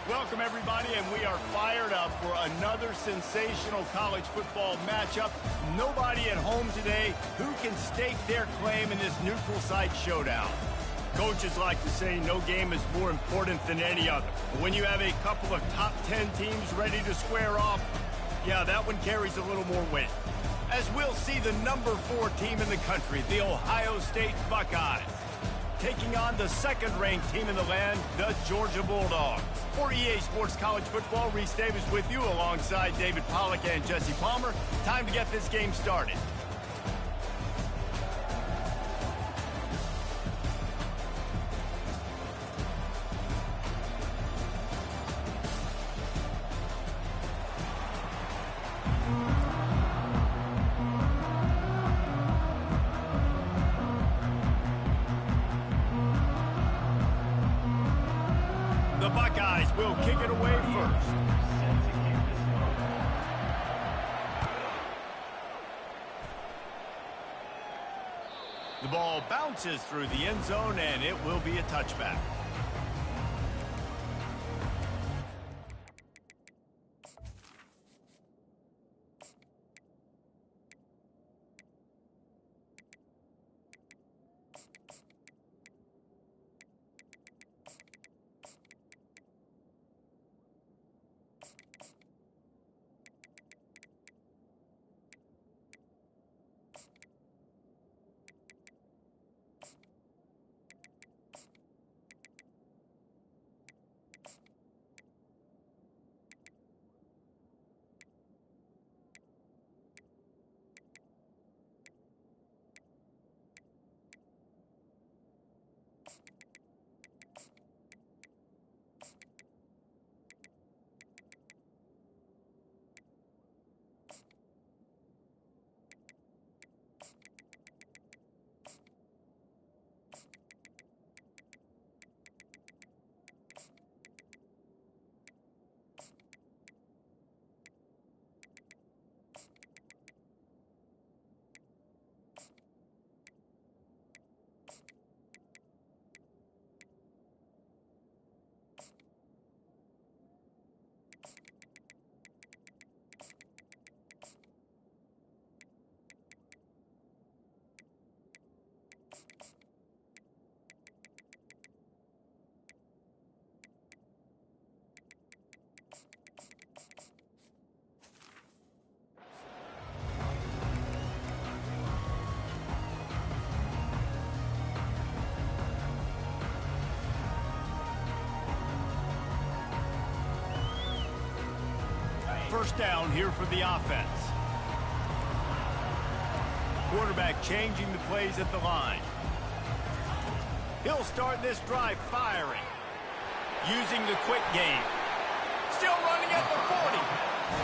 Welcome, everybody, and we are fired up for another sensational college football matchup. Nobody at home today who can stake their claim in this neutral site showdown. Coaches like to say no game is more important than any other. But when you have a couple of top 10 teams ready to square off, yeah, that one carries a little more weight. As we'll see the number 4 team in the country, the Ohio State Buckeyes, taking on the second-ranked team in the land, the Georgia Bulldogs. For EA Sports College Football, Reese Davis with you alongside David Pollack and Jesse Palmer. Time to get this game started. The Buckeyes will kick it away first. The ball bounces through the end zone, and it will be a touchback. First down here for the offense. Quarterback changing the plays at the line. He'll start this drive firing. Using the quick game. Still running at the 40.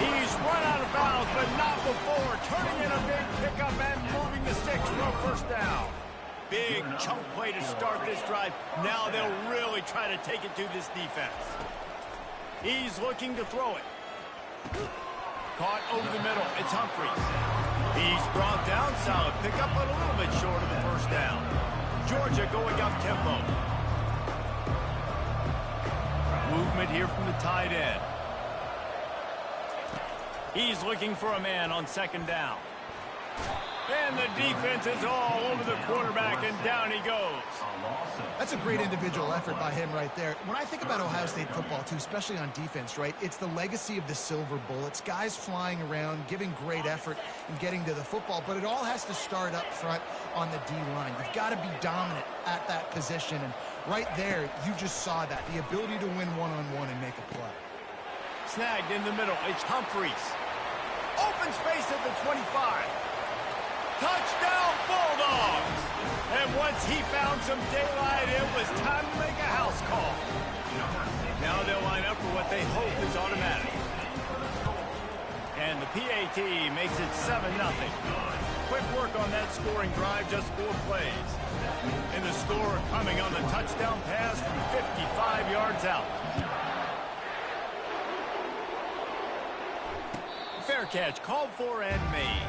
He's run out of bounds, but not before. Turning in a big pickup and moving the sticks for a first down. Big chunk play to start this drive. Now they'll really try to take it to this defense. He's looking to throw it. Caught over the middle. It's Humphries. He's brought down. Solid pickup, but a little bit short of the first down. Georgia going up tempo. Movement here from the tight end. He's looking for a man on second down. And the defense is all over the quarterback, and down he goes. That's a great individual effort by him right there. When I think about Ohio State football, too, especially on defense, right, it's the legacy of the Silver Bullets, guys flying around, giving great effort and getting to the football, but it all has to start up front on the D-line. You've got to be dominant at that position, and right there, you just saw that, the ability to win one-on-one and make a play. Snagged in the middle. It's Humphries. Open space at the 25. Touchdown, Bulldogs! And once he found some daylight, it was time to make a house call. Now they'll line up for what they hope is automatic. And the PAT makes it 7-0. Quick work on that scoring drive, just 4 plays. And the score coming on the touchdown pass from 55 yards out. Fair catch called for and made.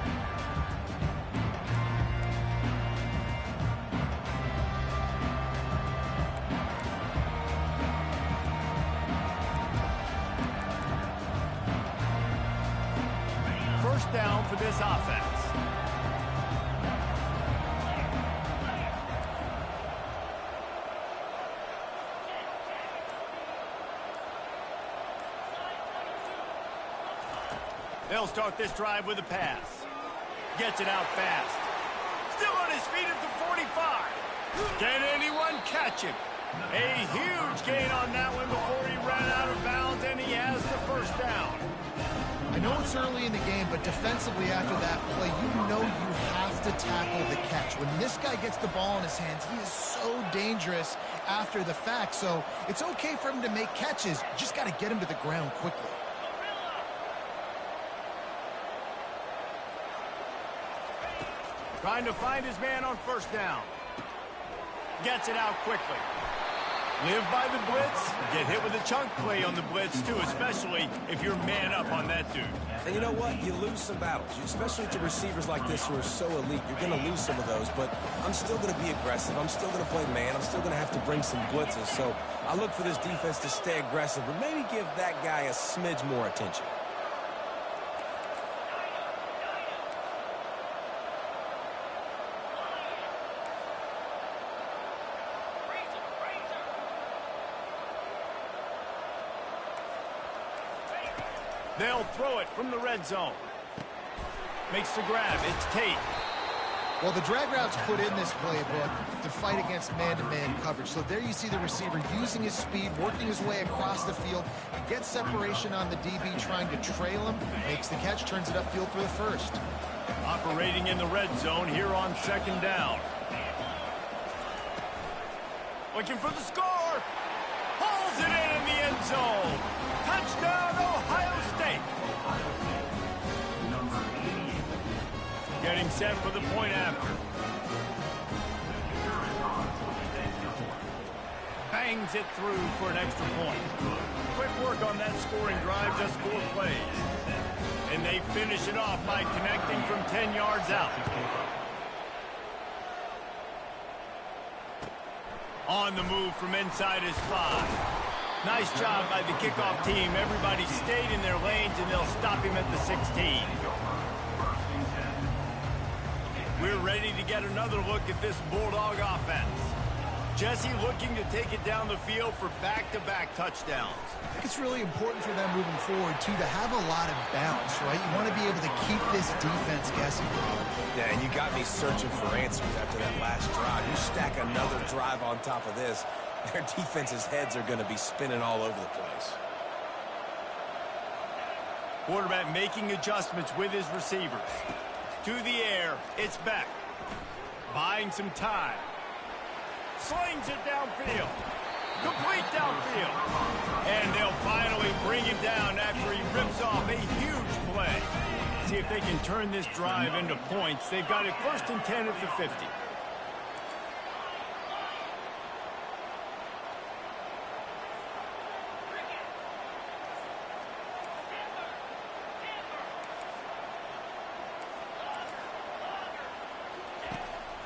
first down for this offense. They'll start this drive with a pass. Gets it out fast. Still on his feet at the 45. Can anyone catch him? A huge gain on that one before he ran out of bounds, and he has the first down. I know it's early in the game, but defensively after that play, you know you have to tackle the catch. When this guy gets the ball in his hands, he is so dangerous after the fact. So it's okay for him to make catches. You just got to get him to the ground quickly. Trying to find his man on first down. Gets it out quickly. Live by the blitz. Get hit with a chunk play on the blitz, too, especially if you're man up on that dude. And you know what? You lose some battles, especially to receivers like this who are so elite. You're going to lose some of those, but I'm still going to be aggressive. I'm still going to play man. I'm still going to have to bring some blitzes. So I look for this defense to stay aggressive, but maybe give that guy a smidge more attention. They'll throw it from the red zone. Makes the grab. It's Tate. Well, the drag routes put in this playbook to fight against man-to-man coverage. So there you see the receiver using his speed, working his way across the field. He gets separation on the DB, trying to trail him. Makes the catch, turns it upfield for the first. Operating in the red zone here on second down. Looking for the score. Pulls it in the end zone. Touchdown, Ohio State. Getting set for the point after. Bangs it through for an extra point. Quick work on that scoring drive, just 4 plays. And they finish it off by connecting from 10 yards out. On the move from inside his 5. Nice job by the kickoff team. Everybody stayed in their lanes, and they'll stop him at the 16. We're ready to get another look at this Bulldog offense. Jesse looking to take it down the field for back-to-back touchdowns. I think it's really important for them moving forward, too, to have a lot of bounce, right? You want to be able to keep this defense guessing. Yeah, and you got me searching for answers after that last drive. You stack another drive on top of this, their defense's heads are going to be spinning all over the place. Quarterback making adjustments with his receivers. To the air, it's Beck. Buying some time. Slings it downfield. Complete downfield. And they'll finally bring him down after he rips off a huge play. See if they can turn this drive into points. They've got it 1st and 10 at the 50.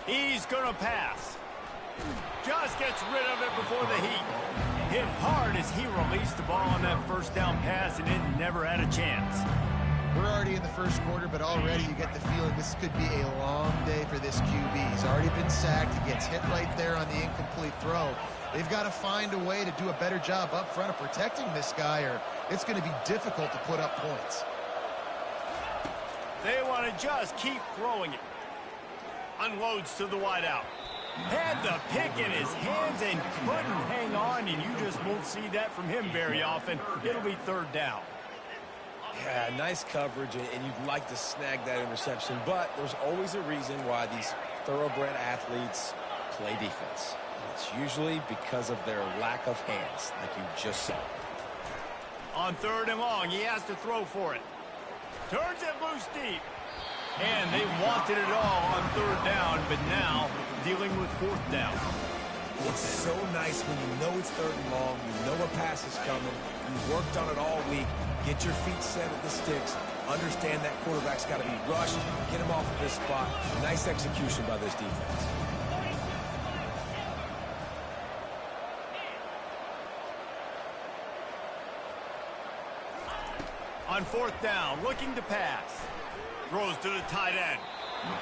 He's going to pass. Just gets rid of it before the heat. Hit hard as he released the ball on that first down pass, and it never had a chance. We're already in the first quarter, but already you get the feeling this could be a long day for this QB. He's already been sacked. He gets hit right there on the incomplete throw. They've got to find a way to do a better job up front of protecting this guy, or it's going to be difficult to put up points. They want to just keep throwing it. Unloads to the wideout. Had the pick in his hands and couldn't hang on, and you just won't see that from him very often. It'll be 3rd down. Yeah, nice coverage, and you'd like to snag that interception, but there's always a reason why these thoroughbred athletes play defense. And it's usually because of their lack of hands, like you just saw. On 3rd and long, he has to throw for it. Turns it loose deep. And they wanted it all on 3rd down, but now dealing with 4th down. It's so nice when you know it's 3rd and long, you know a pass is coming, you worked on it all week, get your feet set at the sticks, understand that quarterback's got to be rushed, get him off of his spot. Nice execution by this defense. On 4th down, looking to pass. throws to the tight end.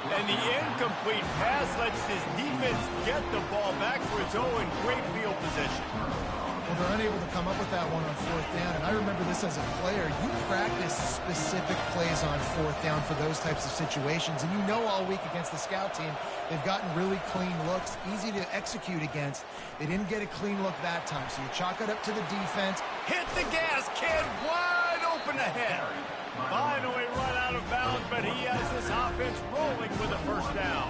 And the incomplete pass lets his defense get the ball back for its own great field position. Well, they're unable to come up with that one on fourth down. And I remember this as a player. You practice specific plays on fourth down for those types of situations. And you know all week against the scout team, they've gotten really clean looks, easy to execute against. They didn't get a clean look that time. So you chalk it up to the defense. Hit the gas, kid. Wide open ahead. Finally run out of bounds, but he has this offense rolling with a first down.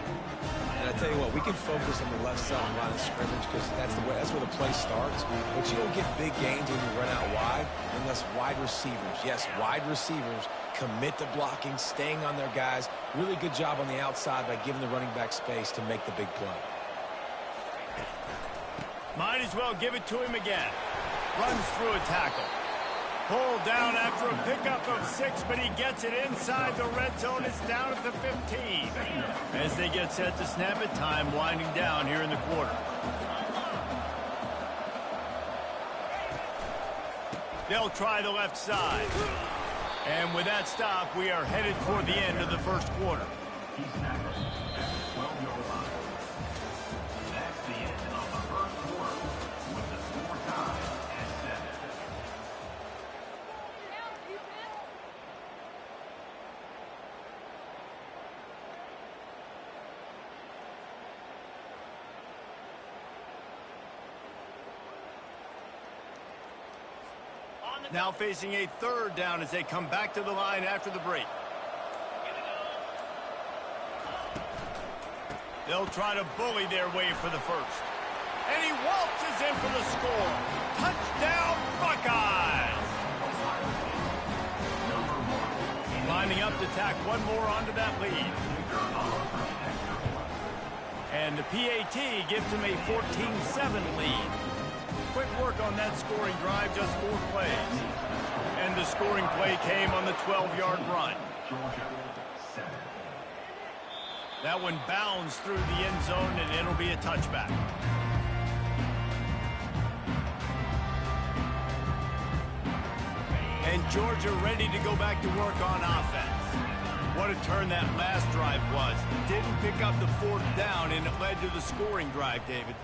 And I tell you what, we can focus on the left side of the line of scrimmage because that's where the play starts. But you don't get big gains when you run out wide unless wide receivers, yes, wide receivers commit to blocking, staying on their guys. Really good job on the outside by giving the running back space to make the big play. Might as well give it to him again. Runs through a tackle. Pulled down after a pickup of 6, but he gets it inside the red zone. It's down at the 15. As they get set to snap it, time winding down here in the quarter. They'll try the left side. And with that stop, we are headed toward the end of the first quarter. Now facing a third down as they come back to the line after the break. They'll try to bully their way for the first. And he waltzes in for the score. Touchdown, Buckeyes! Lining up to tack one more onto that lead. And the PAT gives him a 14-7 lead. Quick work on that scoring drive, just 4 plays. And the scoring play came on the 12-yard run. That one bounds through the end zone, and it'll be a touchback. And Georgia ready to go back to work on offense. What a turn that last drive was. Didn't pick up the 4th down, and it led to the scoring drive, David.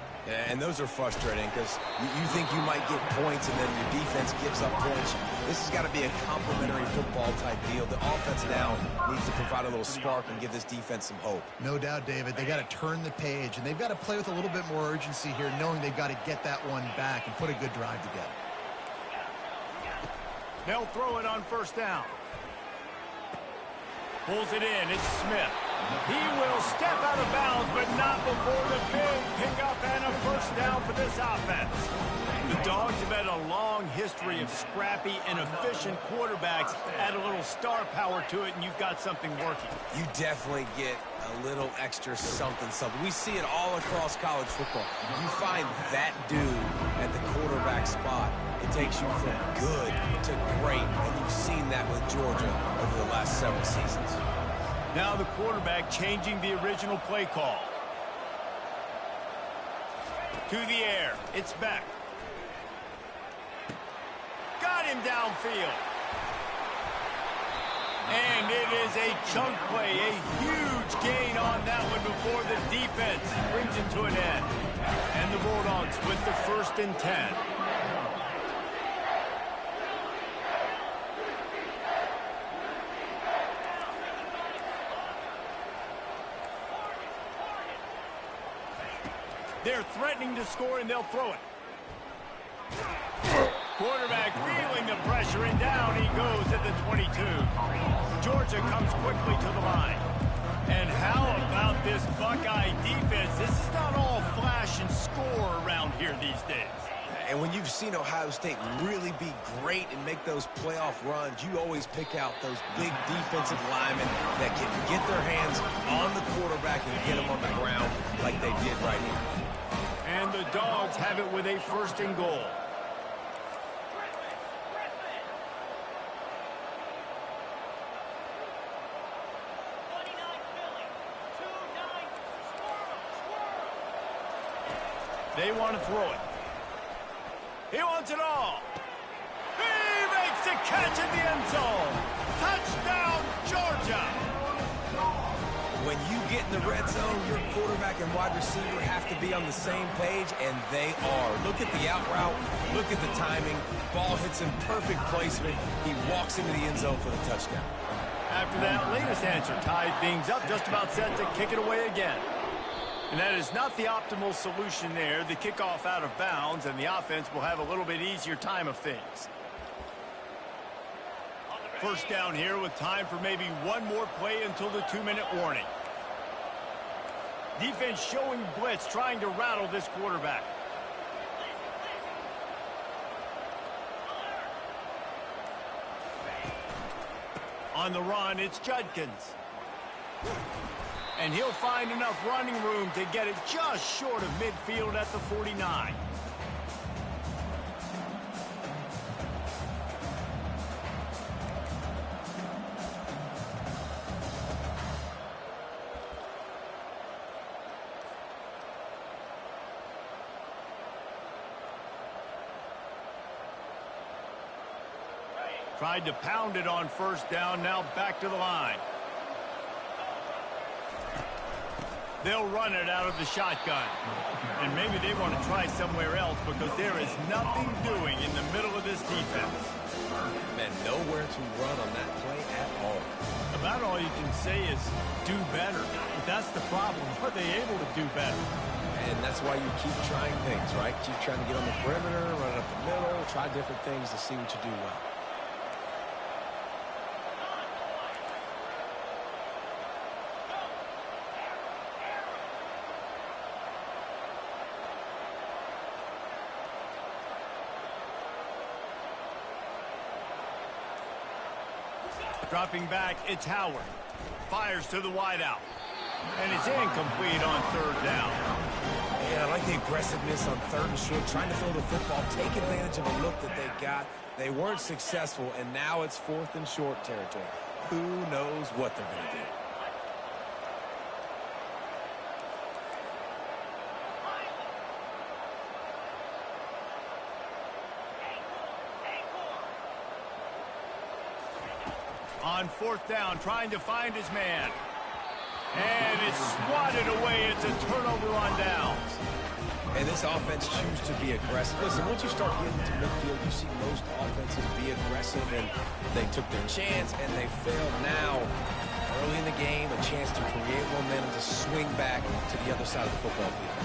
And those are frustrating because you think you might get points and then your defense gives up points. This has got to be a complementary football type deal. The offense now needs to provide a little spark and give this defense some hope. No doubt, David. They got to turn the page, and they've got to play with a little bit more urgency here, knowing they've got to get that one back and put a good drive together. They'll throw it on first down. Pulls it in. It's Smith. He will step out of bounds, but not before the big pickup and a first down for this offense. The Dogs have had a long history of scrappy and efficient quarterbacks. Add a little star power to it, and you've got something working. You definitely get a little extra something. We see it all across college football. You find that dude at the quarterback spot, it takes you from good to great, and you've seen that with Georgia over the last several seasons. Now the quarterback changing the original play call. To the air. It's Beck. Got him downfield. And it is a chunk play, a huge gain on that one before the defense brings it to an end. And the Bulldogs with the 1st and 10. They're threatening to score, and they'll throw it. Quarterback feeling the pressure, and down he goes at the 22. Georgia comes quickly to the line. And how about this Buckeye defense? This is not all flash and score around here these days. And when you've seen Ohio State really be great and make those playoff runs, you always pick out those big defensive linemen that can get their hands on the quarterback and get him on the ground like they did right here. And the Dogs have it with a 1st and goal. They want to throw it. He wants it all. He makes a catch in the end zone. Touchdown, Georgia. get in the red zone, your quarterback and wide receiver have to be on the same page, and they are. Look at the out route. Look at the timing. Ball hits him, perfect placement. He walks into the end zone for the touchdown. After that latest answer tied things up, just about set to kick it away again. And that is not the optimal solution there. The kickoff out of bounds, and the offense will have a little bit easier time of things. First down here with time for maybe one more play until the 2-minute warning. Defense showing blitz, trying to rattle this quarterback. On the run, it's Judkins. And he'll find enough running room to get it just short of midfield at the 49. Tried to pound it on first down, now back to the line. They'll run it out of the shotgun. And maybe they want to try somewhere else because there is nothing doing in the middle of this defense. Man, nowhere to run on that play at all. About all you can say is do better. But that's the problem. Are they able to do better? And that's why you keep trying things, right? Keep trying to get on the perimeter, run it up the middle, try different things to see what you do well. Dropping back, it's Howard. Fires to the wideout. And it's incomplete on third down. Yeah, I like the aggressiveness on third and short, trying to throw the football, take advantage of a look that they got. They weren't successful, and now it's fourth and short territory. Who knows what they're going to do? On fourth down, trying to find his man. And it's swatted away. It's a turnover on downs. And this offense chooses to be aggressive. Listen, once you start getting to midfield, you see most offenses be aggressive, and they took their chance, and they failed. Now, early in the game, a chance to create momentum, to swing back to the other side of the football field.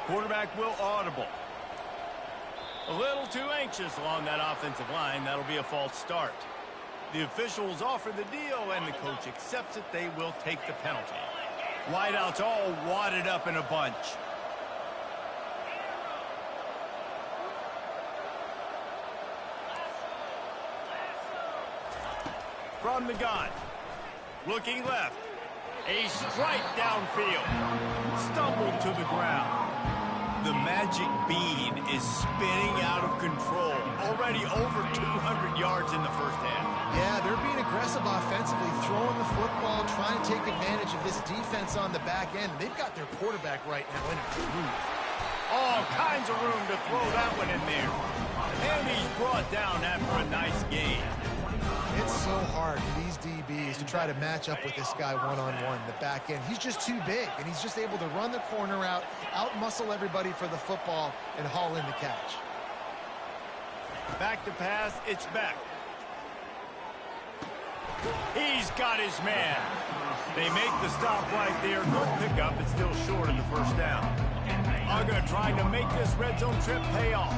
Quarterback will audible. A little too anxious along that offensive line. That'll be a false start. The officials offer the deal, and the coach accepts it. They will take the penalty. Wideouts all wadded up in a bunch. From the gun. Looking left. A strike downfield. Stumbled to the ground. The magic bean is spinning out of control. Already over 200 yards in the first half. Yeah, they're being aggressive offensively, throwing the football, trying to take advantage of this defense on the back end. They've got their quarterback right now in a groove. All kinds of room to throw that one in there. And he's brought down after a nice game. It's so hard for these DBs to try to match up with this guy one-on-one, the back end. He's just too big, and he's just able to run the corner out-muscle everybody for the football, and haul in the catch. Back to pass, it's Beck. He's got his man. They make the stop right there. Good pickup, but still short of the first down. Uga trying to make this red zone trip pay off.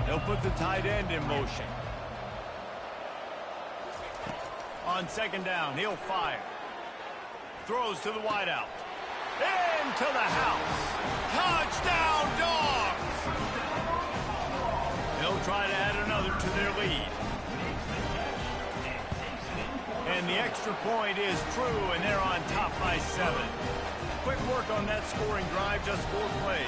They'll put the tight end in motion. On second down, he'll fire. Throws to the wideout. Into the house. Touchdown, Dogs! They'll try to add another to their lead. And the extra point is true, and they're on top by 7. Quick work on that scoring drive, just 4 plays.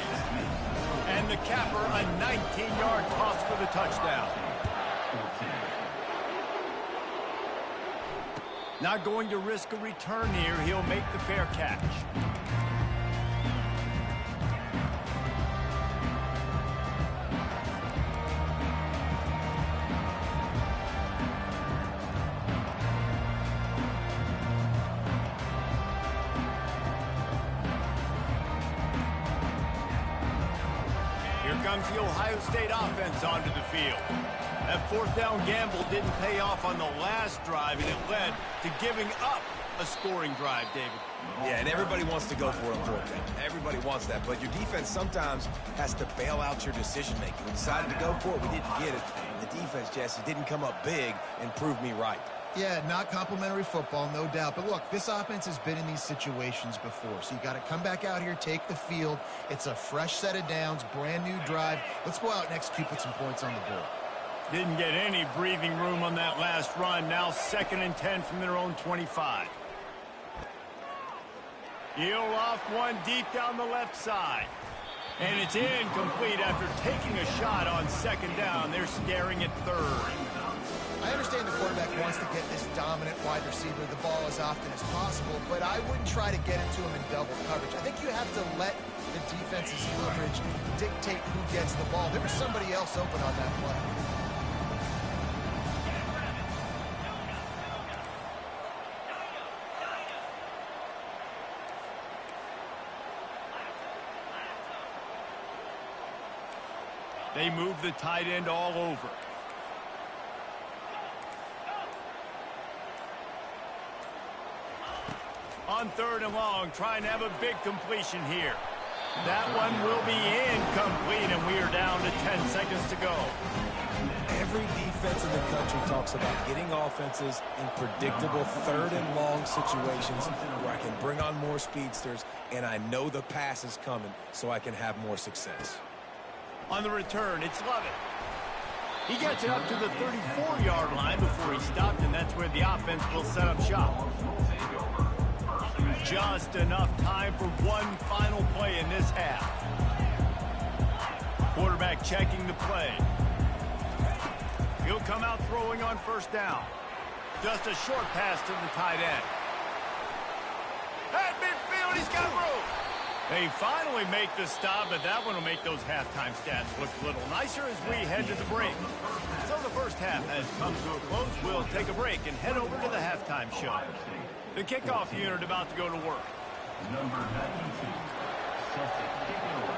And the capper, a 19-yard toss for the touchdown. Not going to risk a return here. He'll make the fair catch. comes the Ohio State offense onto the field. That fourth down gamble didn't pay off on the last drive, and it led to giving up a scoring drive, David. Yeah, and everybody wants to go for a fourth down. Everybody wants that, but your defense sometimes has to bail out your decision-making. We decided to go for it. We didn't get it. The defense, Jesse, didn't come up big and prove me right. Yeah, not complimentary football, no doubt. But look, this offense has been in these situations before. So you got to come back out here, take the field. It's a fresh set of downs, brand new drive. Let's go out and execute, put some points on the board. Didn't get any breathing room on that last run. Now 2nd and 10 from their own 25. He'll loft one deep down the left side. And it's incomplete after taking a shot on 2nd down. They're staring at 3rd. I understand the quarterback wants to get this dominant wide receiver the ball as often as possible, but I wouldn't try to get it to him in double coverage. I think you have to let the defense's coverage dictate who gets the ball. There was somebody else open on that play. They move the tight end all over. On 3rd and long, trying to have a big completion here. That one will be incomplete, and we are down to 10 seconds to go. Every defense in the country talks about getting offenses in predictable 3rd and long situations where I can bring on more speedsters, and I know the pass is coming so I can have more success. On the return, it's Lovett. He gets it up to the 34-yard line before he stopped, and that's where the offense will set up shop. Just enough time for one final play in this half. Quarterback checking the play. He'll come out throwing on 1st down. Just a short pass to the tight end. At midfield, he's got room. They finally make the stop, but that one will make those halftime stats look a little nicer as we head to the break. So the first half has come to a close. We'll take a break and head over to the halftime show. The kickoff unit about to go to work. Number 92, Celtic kicking over.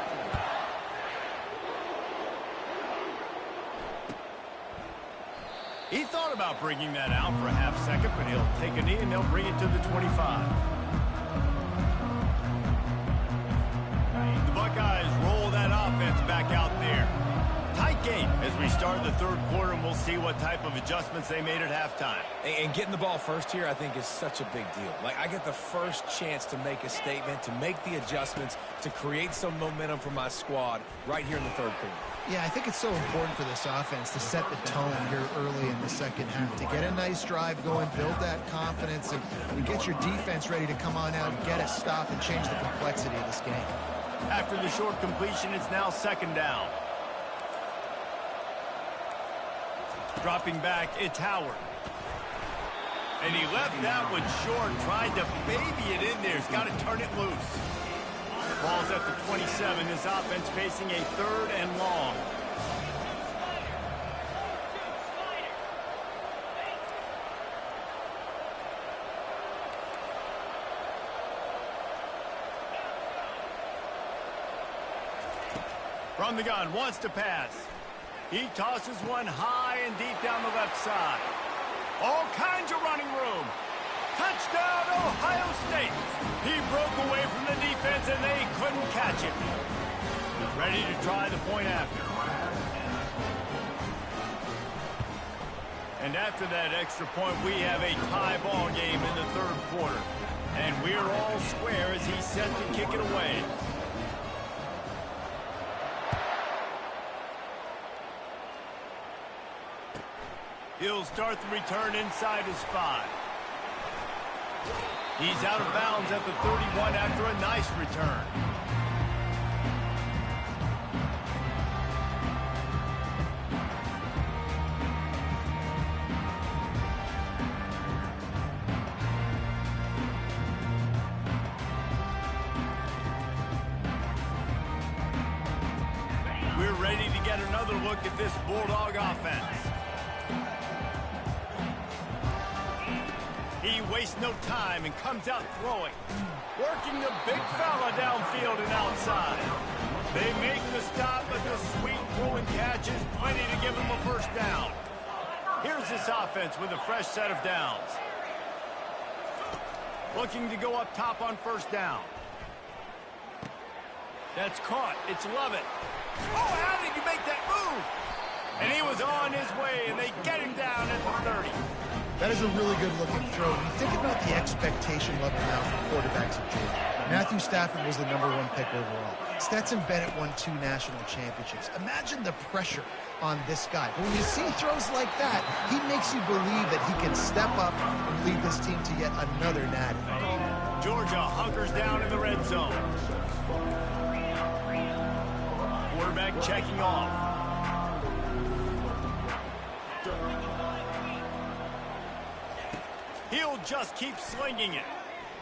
He thought about bringing that out for a half second, but he'll take a knee and they'll bring it to the 25. The Buckeyes roll that offense back out there. Tight game as we start the 3rd quarter, and we'll see what type of adjustments they made at halftime. And getting the ball first here, I think, is such a big deal. Like, I get the first chance to make a statement, to make the adjustments, to create some momentum for my squad right here in the 3rd quarter. Yeah, I think it's so important for this offense to set the tone here early in the 2nd half, to get a nice drive going, build that confidence, and get your defense ready to come on out, get a stop, and change the complexity of this game. After the short completion, it's now 2nd down. Dropping back, it's Howard. And he left that one short, tried to baby it in there. He's got to turn it loose. Ball's at the 27. This offense facing a 3rd and long. From the gun, wants to pass. He tosses one high and deep down the left side. All kinds of running room. Touchdown, Ohio State. He broke away from the defense, and they couldn't catch him. Ready to try the point after. And after that extra point, we have a tie ball game in the 3rd quarter. And we're all square as he's set to kick it away. He'll start the return inside his 5. He's out of bounds at the 31 after a nice return. We're ready to get another look at this Bulldog offense. He wastes no time and comes out throwing. Working the big fella downfield and outside. They make the stop, but the sweet throw and catch is plenty to give them a first down. Here's this offense with a fresh set of downs. Looking to go up top on first down. That's caught. It's Lovett. Oh, how did he make that move? And he was on his way, and they get him down at the 30. That is a really good-looking throw. When you think about the expectation level now from quarterbacks at Georgia. Matthew Stafford was the #1 pick overall. Stetson Bennett won 2 national championships. Imagine the pressure on this guy. But when you see throws like that, he makes you believe that he can step up and lead this team to yet another natty. Georgia hunkers down in the red zone. Quarterback checking off. He'll just keep slinging it.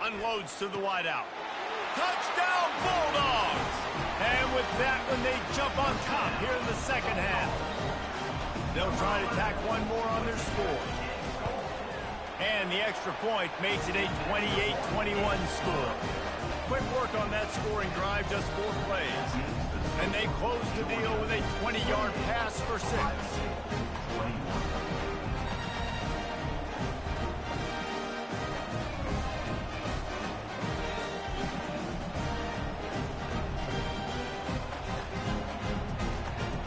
Unloads to the wideout. Touchdown, Bulldogs! And with that one, they jump on top here in the second half. They'll try to tack one more on their score. And the extra point makes it a 28-21 score. Quick work on that scoring drive, just 4 plays. And they close the deal with a 20-yard pass for 6.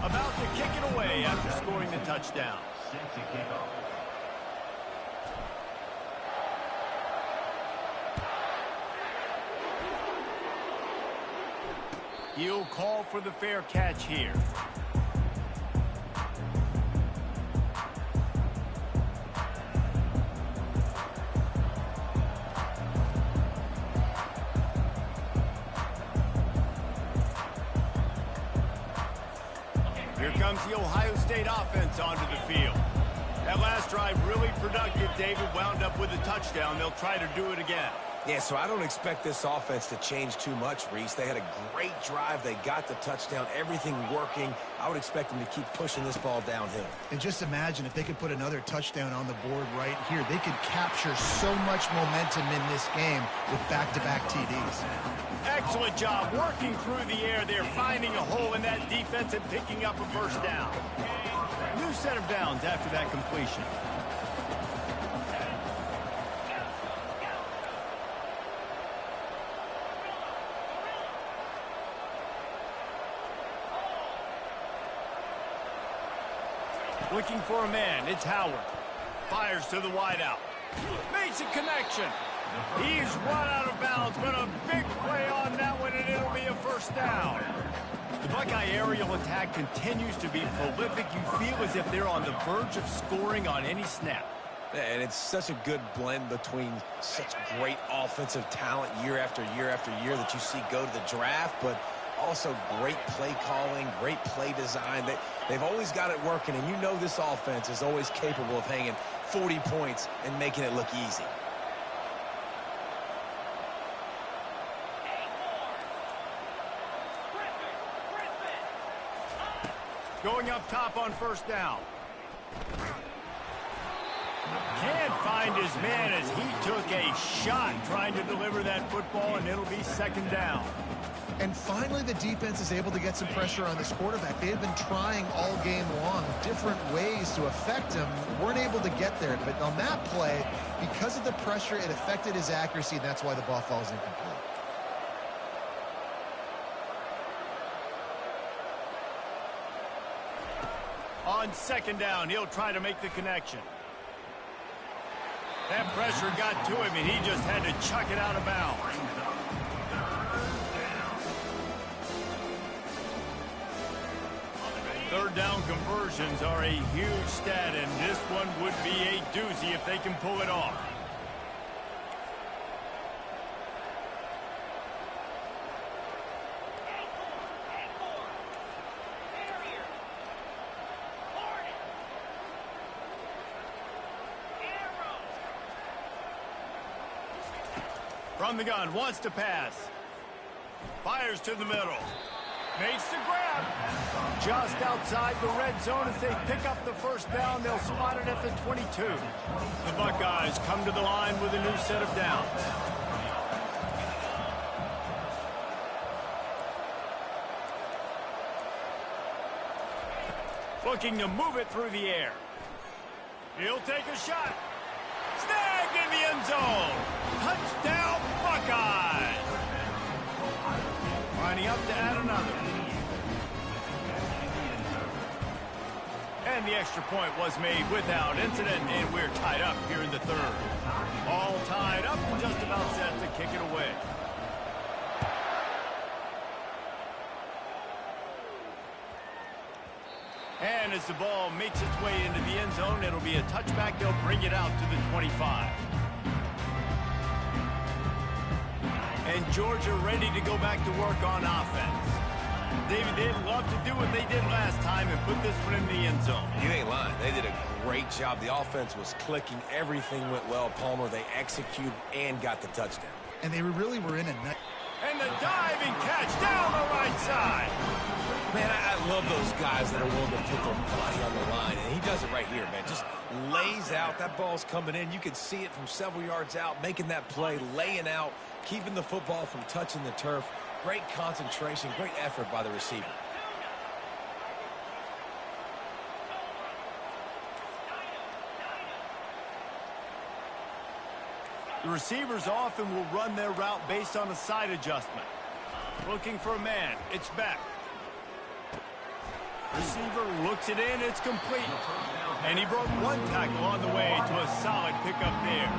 About to kick it away after scoring the touchdown. Set to kick off. He'll call for the fair catch here. Here comes the Ohio State offense onto the field. That last drive really productive. David wound up with a touchdown. They'll try to do it again. Yeah, so I don't expect this offense to change too much, Reese. They had a great drive. They got the touchdown, everything working. I would expect them to keep pushing this ball downhill. And just imagine if they could put another touchdown on the board right here. They could capture so much momentum in this game with back-to-back TDs. Excellent job working through the air there, finding a hole in that defense and picking up a first down. New set of downs after that completion. Looking for a man, it's Howard. Fires to the wideout. Makes a connection. He's run out of bounds, but a big play on that one, and it'll be a first down. The Buckeye aerial attack continues to be prolific. You feel as if they're on the verge of scoring on any snap. And it's such a good blend between such great offensive talent year after year after year that you see go to the draft, but also great play calling, great play design. They've always got it working, and you know this offense is always capable of hanging 40 points and making it look easy. Going up top on first down. Can't find his man as he took a shot trying to deliver that football, and it'll be second down. And finally, the defense is able to get some pressure on this quarterback. They have been trying all game long different ways to affect him. Weren't able to get there. But on that play, because of the pressure, it affected his accuracy, and that's why the ball falls incomplete. On second down, he'll try to make the connection. That pressure got to him, and he just had to chuck it out of bounds. Third down conversions are a huge stat, and this one would be a doozy if they can pull it off. From the gun, wants to pass. Fires to the middle. Makes the grab. Just outside the red zone as they pick up the first down. They'll spot it at the 22. The Buckeyes come to the line with a new set of downs. Looking to move it through the air. He'll take a shot. Snagged in the end zone. Touchdown, Buckeyes. Lining up to add another. And the extra point was made without incident, and we're tied up here in the third. All tied up and just about set to kick it away. And as the ball makes its way into the end zone, it'll be a touchback. They'll bring it out to the 25. And Georgia ready to go back to work on offense. David, they'd love to do what they did last time and put this one in the end zone. You ain't lying. They did a great job. The offense was clicking. Everything went well. Palmer, they executed and got the touchdown. And they really were in a night. And the diving catch down the right side. Man, I love those guys that are willing to put their body on the line. And he does it right here, man. Just lays out. That ball's coming in. You can see it from several yards out, making that play, laying out, keeping the football from touching the turf. Great concentration, great effort by the receiver. The receivers often will run their route based on a side adjustment. Looking for a man. It's back. Receiver looks it in. It's complete. And he broke one tackle on the way to a solid pickup there.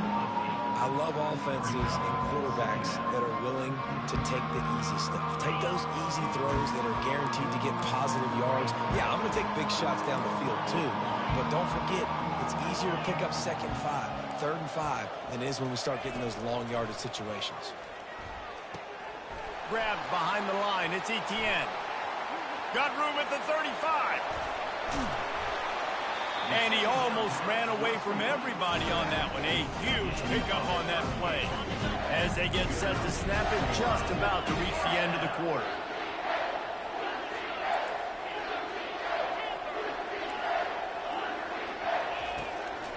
I love offenses and quarterbacks that are willing to take the easy stuff. Take those easy throws that are guaranteed to get positive yards. Yeah, I'm going to take big shots down the field too. But don't forget, it's easier to pick up 2nd and 5, 3rd and 5 than it is when we start getting those long yardage situations. Grabbed behind the line. It's Etienne. Got room at the 35. And he almost ran away from everybody on that one. A huge pickup on that play. As they get set to snap it, just about to reach the end of the quarter.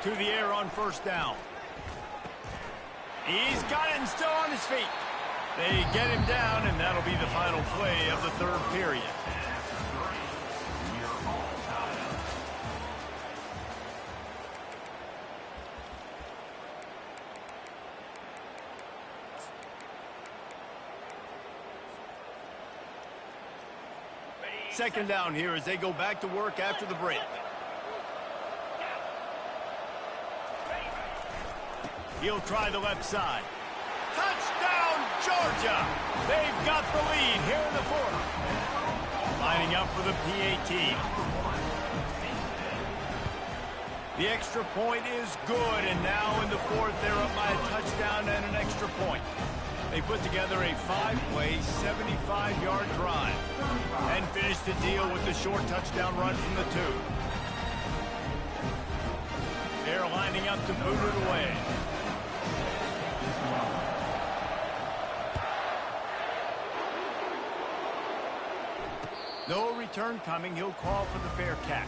To the air on 1st down. He's got it and still on his feet. They get him down, and that'll be the final play of the 3rd period. Second down here as they go back to work after the break. He'll try the left side. Touchdown, Georgia! They've got the lead here in the 4th. Lining up for the PAT. The extra point is good, and now in the 4th, they're up by a touchdown and an extra point. They put together a 5-play, 75-yard drive and finished the deal with the short touchdown run from the 2. They're lining up to boot it away. No return coming. He'll call for the fair catch.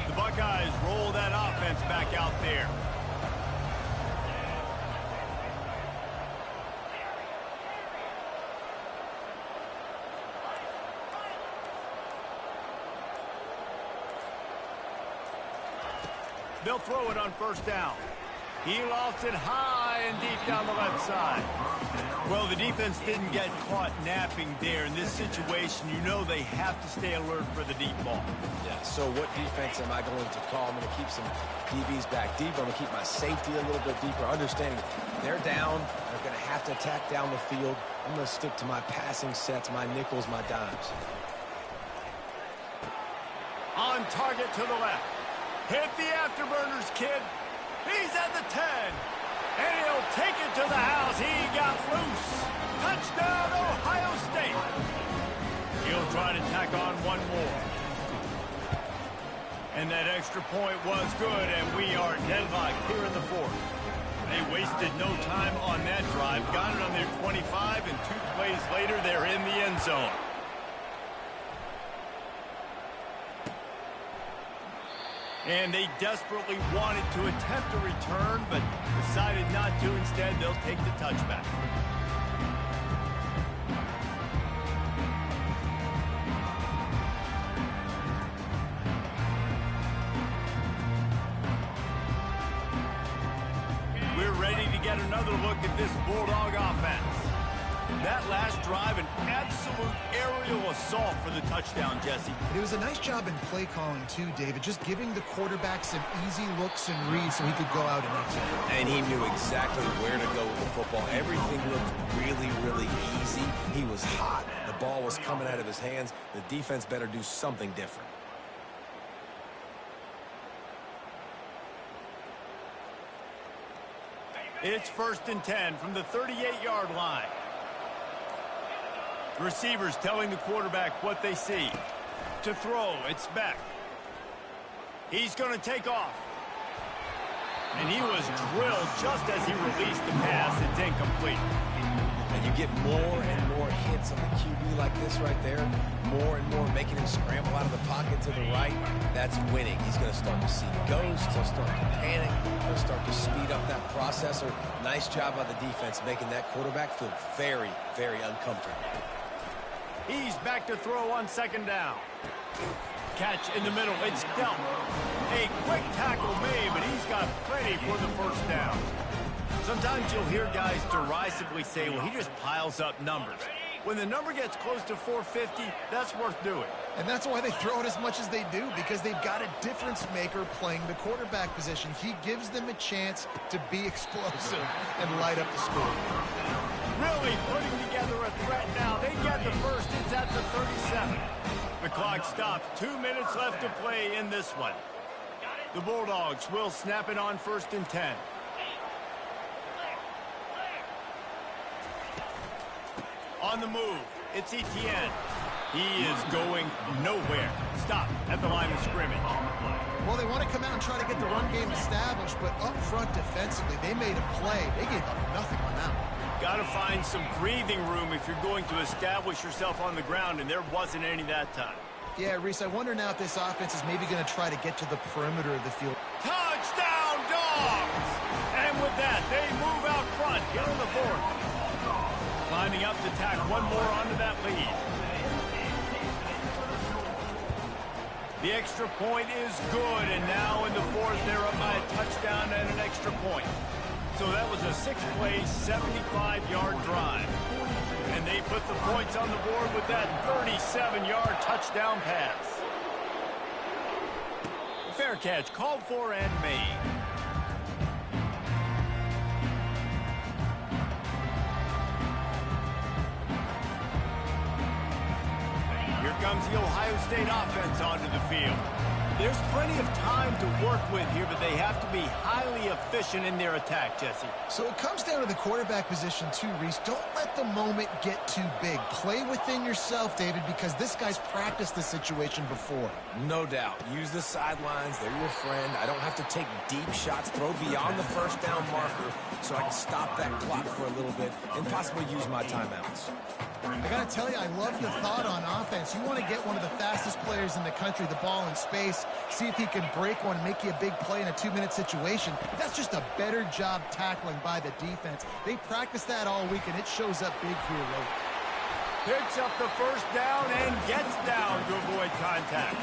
The Buckeyes roll that offense back out there. They'll throw it on 1st down. He lost it high and deep down the left side. Well, the defense didn't get caught napping there. In this situation, you know they have to stay alert for the deep ball. Yeah, so what defense am I going to call? I'm going to keep some DBs back deep. I'm going to keep my safety a little bit deeper, understanding they're down. They're going to have to attack down the field. I'm going to stick to my passing sets, my nickels, my dimes. On target to the left. Hit the afterburners, kid. He's at the 10. And he'll take it to the house. He got loose. Touchdown, Ohio State. He'll try to tack on one more. And that extra point was good, and we are deadlocked here in the 4th. They wasted no time on that drive. Got it on their 25, and 2 plays later, they're in the end zone. And they desperately wanted to attempt a return, but decided not to. Instead, they'll take the touchback. We're ready to get another look at this Bulldog offense. That last drive, an absolute aerial assault for the touchdown, Jesse. It was a nice job in play calling, too, David. Just giving the quarterback some easy looks and reads so he could go out and execute. And he knew exactly where to go with the football. Everything looked really, really easy. He was hot. The ball was coming out of his hands. The defense better do something different. It's 1st and 10 from the 38-yard line. Receivers telling the quarterback what they see. To throw, it's Beck. He's going to take off. And he was drilled just as he released the pass. It's incomplete. And you get more and more hits on the QB like this right there. More and more making him scramble out of the pocket to the right. That's winning. He's going to start to see ghosts. He'll start to panic. He'll start to speed up that processor. Nice job by the defense making that quarterback feel very, very uncomfortable. He's back to throw on 2nd down. Catch in the middle. It's dealt. A quick tackle made, but he's got plenty for the 1st down. Sometimes you'll hear guys derisively say, well, he just piles up numbers. When the number gets close to 450, that's worth doing. And that's why they throw it as much as they do, because they've got a difference maker playing the quarterback position. He gives them a chance to be explosive and light up the score. Really putting together a threat now. They get the first. It's at the 37. The clock stops. 2 minutes left to play in this one. The Bulldogs will snap it on 1st and 10. On the move, it's Etienne. He is going nowhere. Stop at the line of scrimmage. Well, they want to come out and try to get the run game established, but up front defensively, they made a play. They gave up nothing on that one. Got to find some breathing room if you're going to establish yourself on the ground, and there wasn't any that time. Yeah, Reese, I wonder now if this offense is maybe going to try to get to the perimeter of the field. Touchdown, Dogs! And with that, they move out front here in the 4th. Lining up to tack one more onto that lead. The extra point is good, and now in the 4th, they're up by a touchdown and an extra point. So that was a 6-play, 75-yard drive. And they put the points on the board with that 37-yard touchdown pass. Fair catch, called for and made. Here comes the Ohio State offense onto the field. There's plenty of time to work with here, but they have to be highly efficient in their attack, Jesse. So it comes down to the quarterback position too, Reese. Don't let the moment get too big. Play within yourself, David, because this guy's practiced this situation before. No doubt. Use the sidelines. They're your friend. I don't have to take deep shots, throw beyond the 1st down marker so I can stop that clock for a little bit and possibly use my timeouts. I got to tell you, I love the thought on offense. You want to get one of the fastest players in the country the ball in space, see if he can break one, make you a big play in a 2-minute situation. That's just a better job tackling by the defense. They practice that all week, and it shows up big here late. Picks up the 1st down and gets down to avoid contact.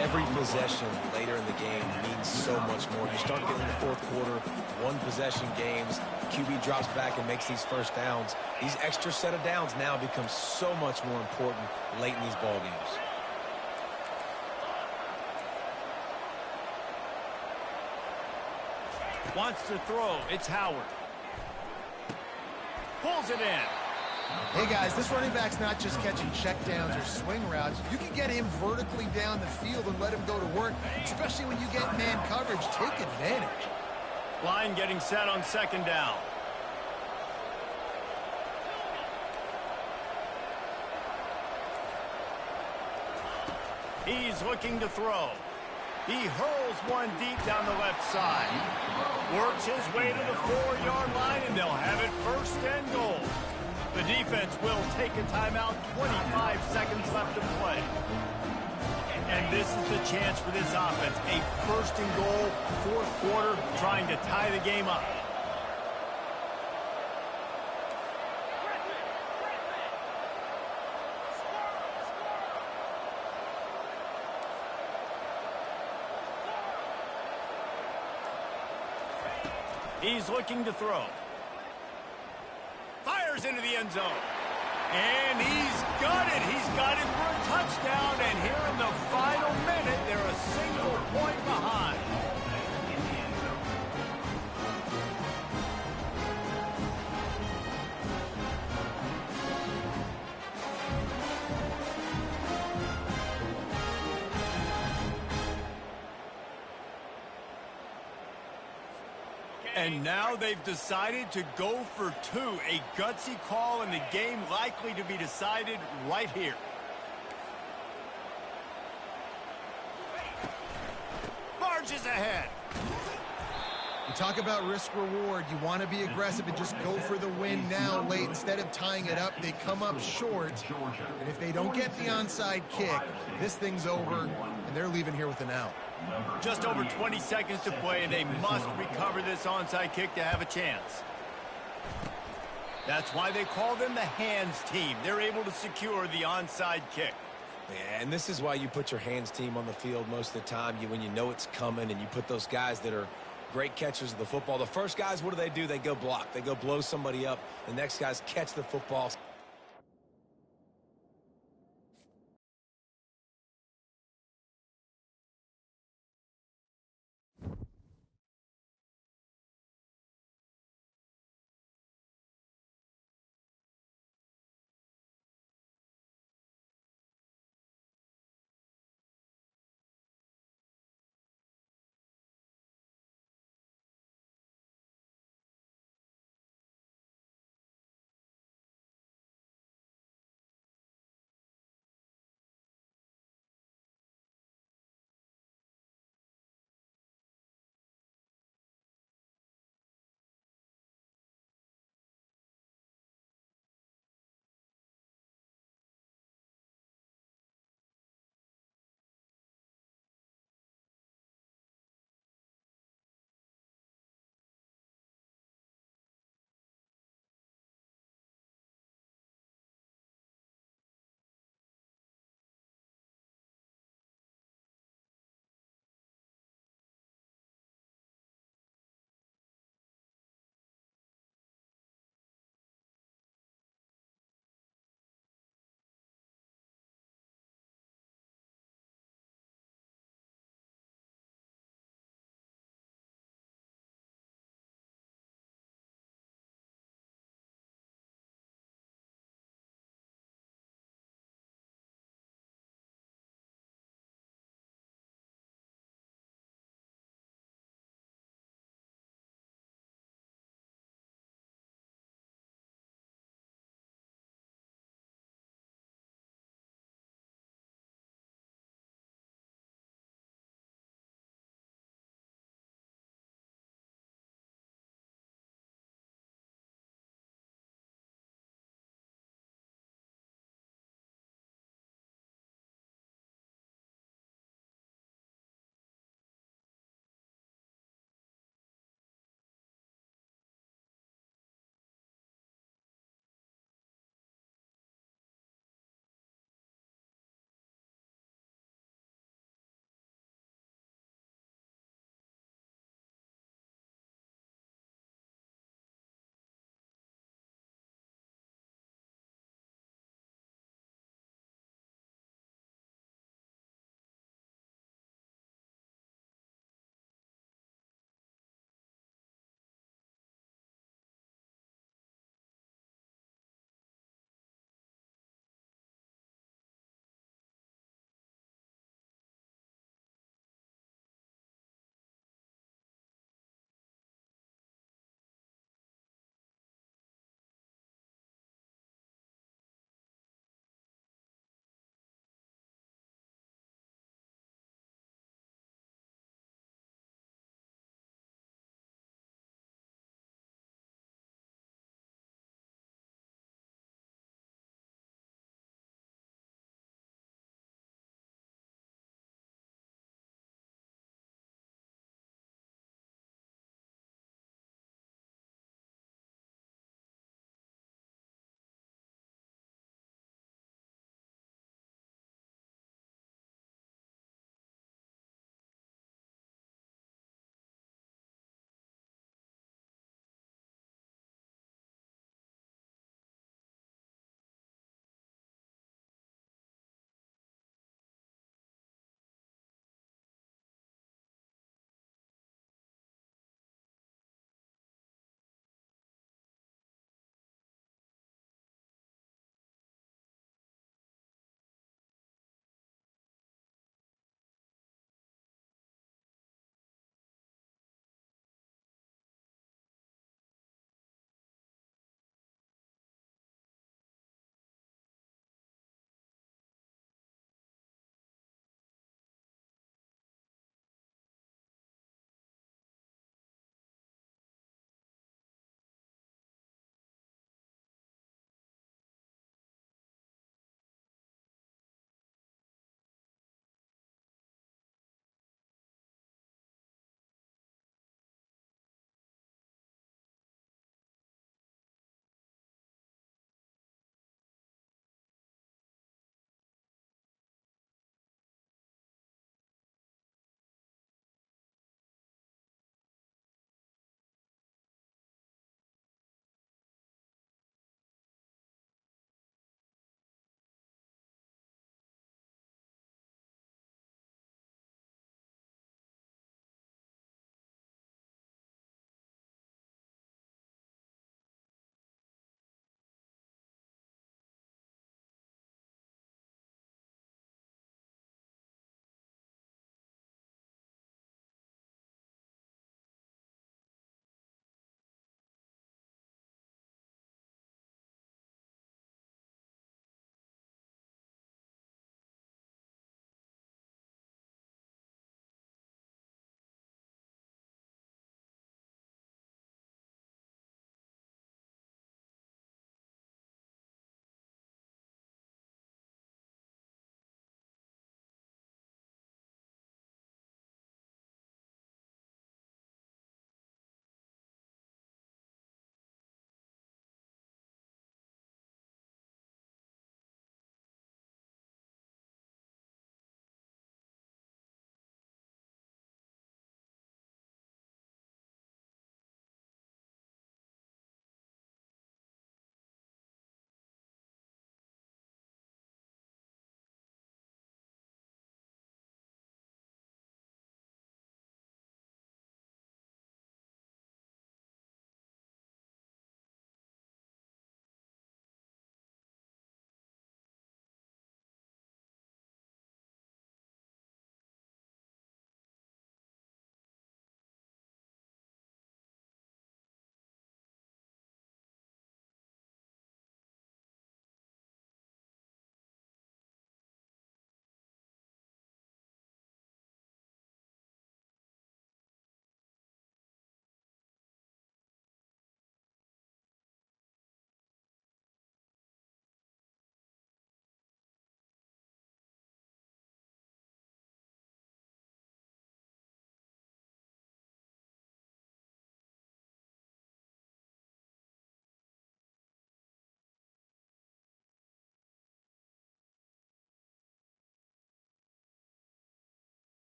Every possession later in the game means so much more. You start getting the 4th quarter, one-possession games, QB drops back and makes these 1st downs. These extra set of downs now become so much more important late in these ball games. Wants to throw. It's Howard. Pulls it in. Hey, guys, this running back's not just catching checkdowns or swing routes. You can get him vertically down the field and let him go to work, especially when you get man coverage. Take advantage. Line getting set on 2nd down. He's looking to throw. He hurls one deep down the left side. Works his way to the 4-yard line, and they'll have it 1st and goal. The defense will take a timeout. 25 seconds left to play. And this is the chance for this offense. A first and goal, fourth quarter, trying to tie the game up. He's looking to throw. Fires into the end zone. And he's got it. He's got it for a touchdown. And here in the final minute, they're a single point behind. And now they've decided to go for two. A gutsy call, and the game likely to be decided right here. Marches ahead. You talk about risk-reward. You want to be aggressive and just go for the win now late. Instead of tying it up, they come up short. And if they don't get the onside kick, this thing's over, and they're leaving here with an out. Just over 20 seconds to play, and they must recover this onside kick to have a chance. That's why they call them the hands team. They're able to secure the onside kick. Yeah, and this is why you put your hands team on the field most of the time. When you know it's coming, and you put those guys that are great catchers of the football. The first guys, what do? They go block. They go blow somebody up. The next guys catch the football.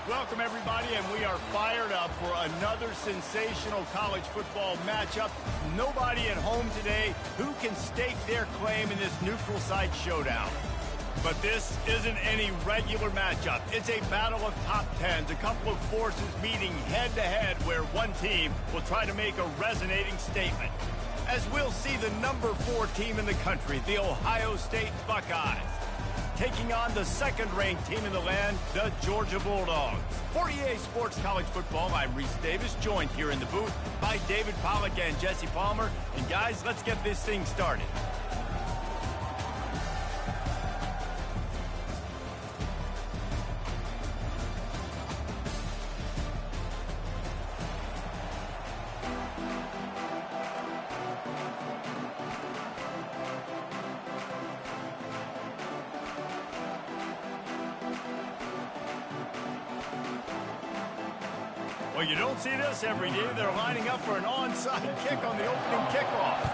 Welcome, everybody, and we are fired up for another sensational college football matchup. Nobody at home today who can stake their claim in this neutral site showdown. But this isn't any regular matchup. It's a battle of top tens, a couple of forces meeting head-to-head where one team will try to make a resonating statement. As we'll see the number 4 team in the country, the Ohio State Buckeyes, taking on the second-ranked team in the land, the Georgia Bulldogs. For EA Sports College Football, I'm Reese Davis, joined here in the booth by David Pollack and Jesse Palmer. And guys, let's get this thing started. Well, you don't see this every day. They're lining up for an onside kick on the opening kickoff.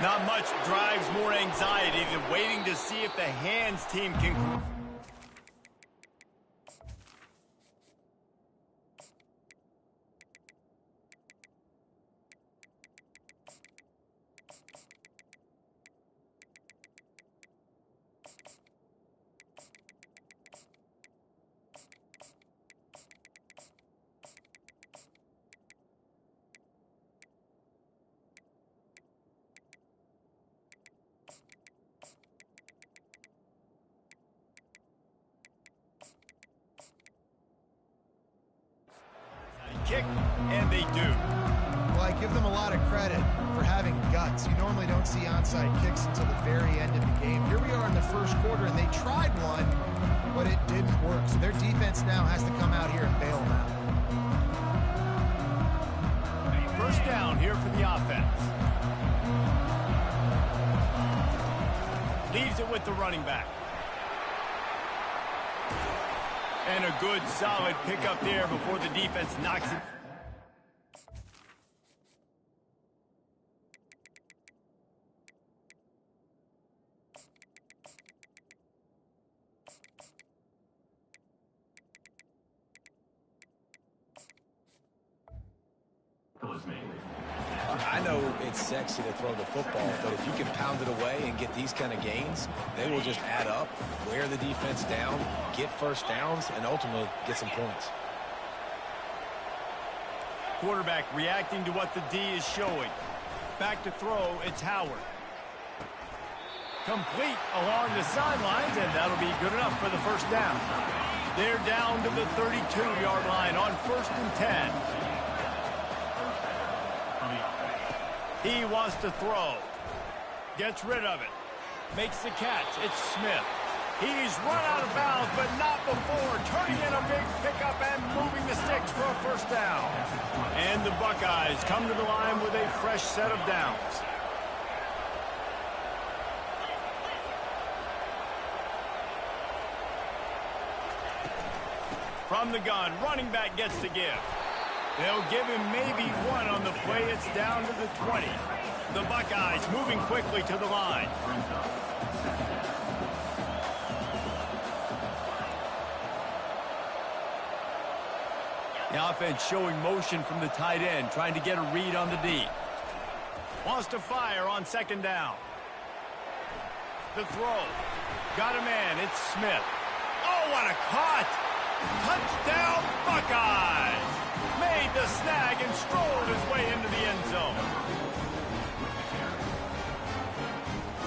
Not much drives more anxiety than waiting to see if the hands team can... kick, and they do. Well, I give them a lot of credit for having guts. You normally don't see onside kicks until the very end of the game. Here we are in the first quarter, and they tried one, but it didn't work. So their defense now has to come out here and bail them out. First down here for the offense. Leaves it with the running back. And a good, solid pickup there before the defense knocks it. I know it's sexy to throw the football, but if you can pound it away and get these kind of gains, they will just add up, wear the defense down, get first downs, and ultimately get some points. Quarterback reacting to what the D is showing. Back to throw, it's Howard. Complete along the sidelines, and that'll be good enough for the first down. They're down to the 32-yard line on 1st and 10. He wants to throw. Gets rid of it. Makes the catch. It's Smith. He's run out of bounds, but not before turning in a big pickup and moving the sticks for a first down. And the Buckeyes come to the line with a fresh set of downs. From the gun, running back gets to give. They'll give him maybe one on the play. It's down to the 20. The Buckeyes moving quickly to the line. The offense showing motion from the tight end, trying to get a read on the D. Wants to fire on 2nd down. The throw. Got a man. It's Smith. Oh, what a cut! Touchdown, Buckeyes! Made the snag and strolled his way into the end zone.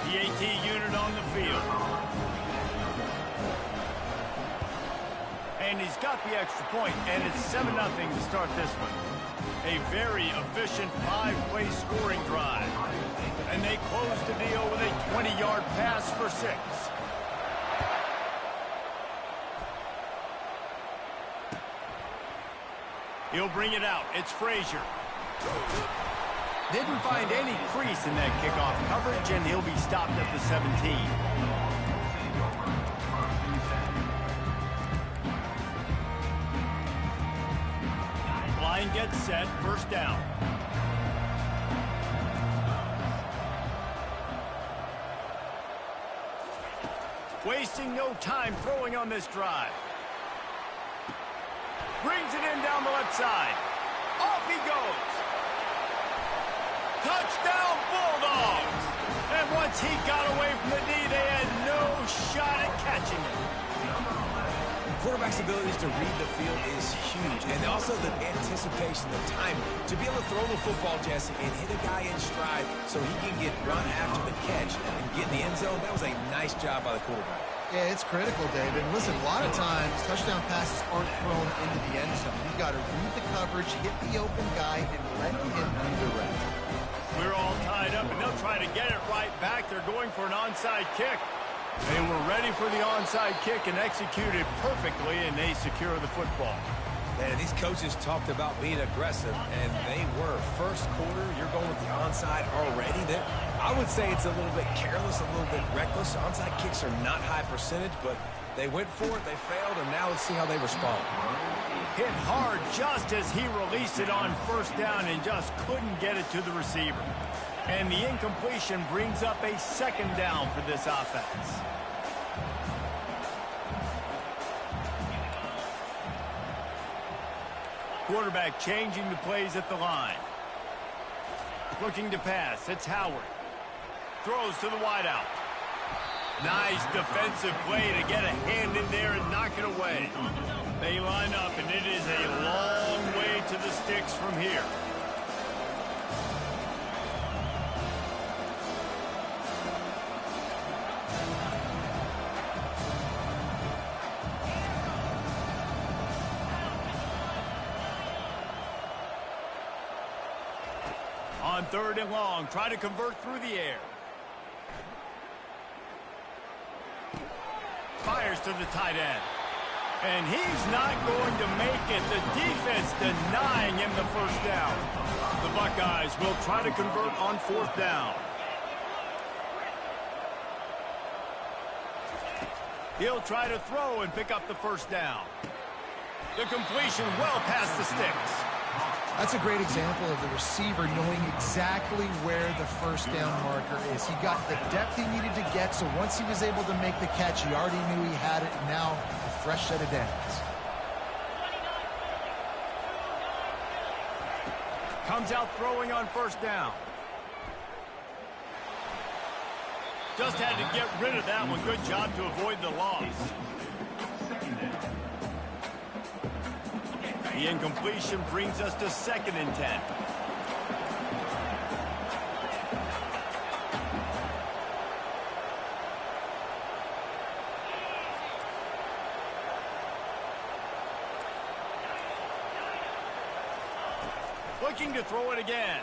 The AT unit on the field. And he's got the extra point, and it's 7-0 to start this one. A very efficient 5-play scoring drive. And they close the deal with a 20-yard pass for 6. He'll bring it out. It's Frazier. Didn't find any crease in that kickoff coverage, and he'll be stopped at the 17. Line gets set. First down. Wasting no time throwing on this drive. Brings it in down the left side. Off he goes. Touchdown, Bulldogs! And once he got away from the knee, they had no shot at catching him. Quarterback's abilities to read the field is huge, and also the anticipation, the timing. To be able to throw the football, Jesse, and hit a guy in stride so he can get run after the catch and get in the end zone, that was a nice job by the quarterback. Yeah, it's critical, David. Listen, a lot of times, touchdown passes aren't thrown into the end zone. You've got to read the coverage, hit the open guy, and let him redirect. We're all tied up, and they'll try to get it right back. They're going for an onside kick. They were ready for the onside kick and executed perfectly, and they secure the football. Man, these coaches talked about being aggressive, and they were. First quarter, you're going with the onside already. I would say it's a little bit careless, a little bit reckless. Onside kicks are not high percentage, but they went for it, they failed, and now let's see how they respond. Hit hard just as he released it on first down and just couldn't get it to the receiver. And the incompletion brings up a second down for this offense. Quarterback changing the plays at the line. Looking to pass. It's Howard. Throws to the wideout. Nice defensive play to get a hand in there and knock it away. They line up, and it is a long way to the sticks from here. On third and long, try to convert through the air. Fires to the tight end. And he's not going to make it. The defense denying him the first down. The Buckeyes will try to convert on fourth down. He'll try to throw and pick up the first down. The completion well past the sticks. That's a great example of the receiver knowing exactly where the first down marker is. He got the depth he needed to get, so once he was able to make the catch, he already knew he had it, and now a fresh set of downs. Comes out throwing on first down. Just had to get rid of that one. Good job to avoid the loss. The incompletion brings us to second and 10. Looking to throw it again.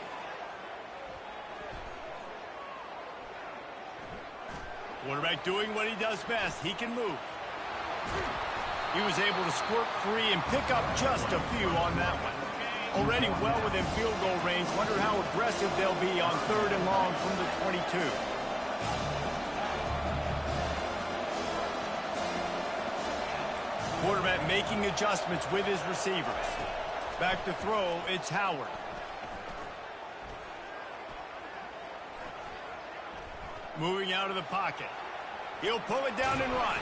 Quarterback doing what he does best. He can move. He was able to squirt free and pick up just a few on that one. Already well within field goal range. Wonder how aggressive they'll be on third and long from the 22. Quarterback making adjustments with his receivers. Back to throw, it's Howard. Moving out of the pocket. He'll pull it down and run.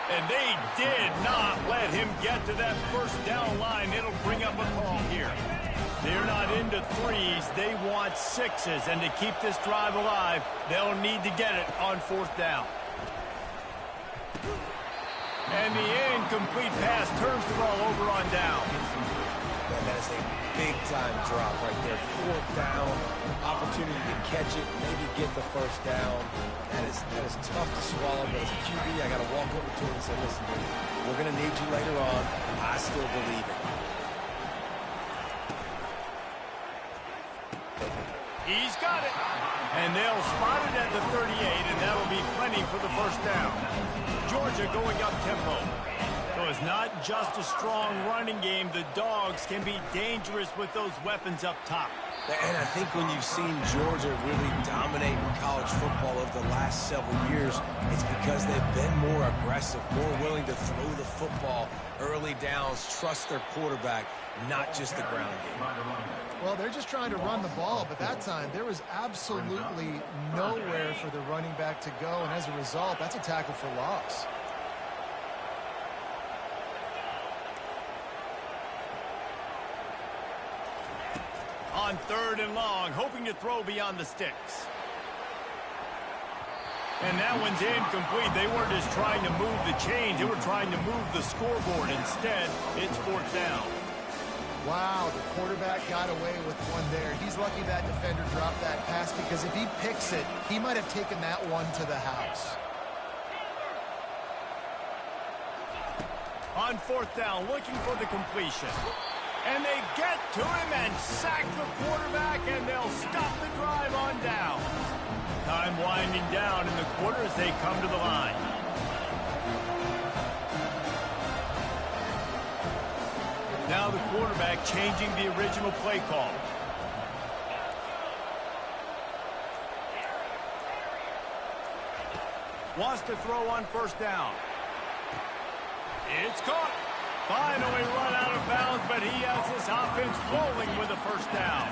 And they did not let him get to that first down line. It'll bring up a call here. They're not into threes. They want sixes. And to keep this drive alive, they'll need to get it on fourth down. And the incomplete pass turns the ball over on down. Man, that is a big-time drop right there. Fourth down, opportunity to catch it, maybe get the first down. That is tough to swallow, but as a QB, I got to walk over to him and say, listen, dude, we're going to need you later on. I still believe it. He's got it. And they'll spot it at the 38, and that'll be plenty for the first down. Georgia going up tempo. So it's not just a strong running game. The Dogs can be dangerous with those weapons up top. And I think when you've seen Georgia really dominate college football over the last several years, it's because they've been more aggressive, more willing to throw the football early downs, trust their quarterback, not just the ground game. Well, they're just trying to run the ball, but that time there was absolutely nowhere for the running back to go, and as a result, that's a tackle for loss. On 3rd and long, hoping to throw beyond the sticks. And that one's incomplete. They weren't just trying to move the chains. They were trying to move the scoreboard. Instead, it's 4th down. Wow, the quarterback got away with one there. He's lucky that defender dropped that pass, because if he picks it, he might have taken that one to the house. On 4th down, looking for the completion. And they get to him and sack the quarterback, and they'll stop the drive on down. Time winding down in the quarter as they come to the line. Now the quarterback changing the original play call. Wants to throw on 1st down. It's caught. Finally run out of bounds, but he has this offense rolling with a 1st down.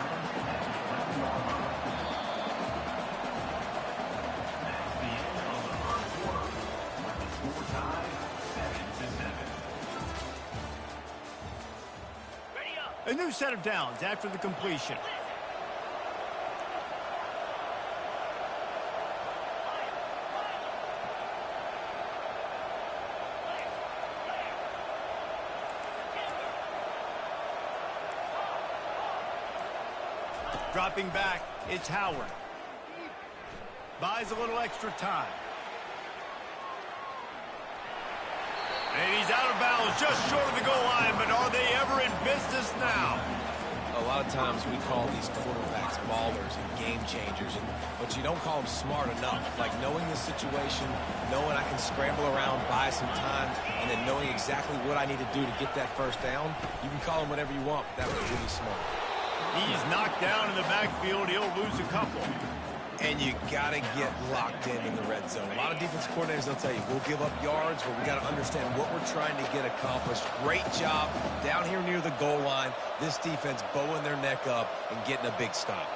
A new set of downs after the completion. Dropping back, it's Howard. Buys a little extra time. And he's out of bounds, just short of the goal line, but are they ever in business now? A lot of times we call these quarterbacks ballers and game changers, but you don't call them smart enough. Like knowing the situation, knowing I can scramble around, buy some time, and then knowing exactly what I need to do to get that 1st down. You can call them whatever you want, but that was really smart. He's knocked down in the backfield. He'll lose a couple. And you got to get locked in the red zone. A lot of defensive coordinators, they'll tell you, we'll give up yards, but we got to understand what we're trying to get accomplished. Great job down here near the goal line. This defense bowing their neck up and getting a big stop.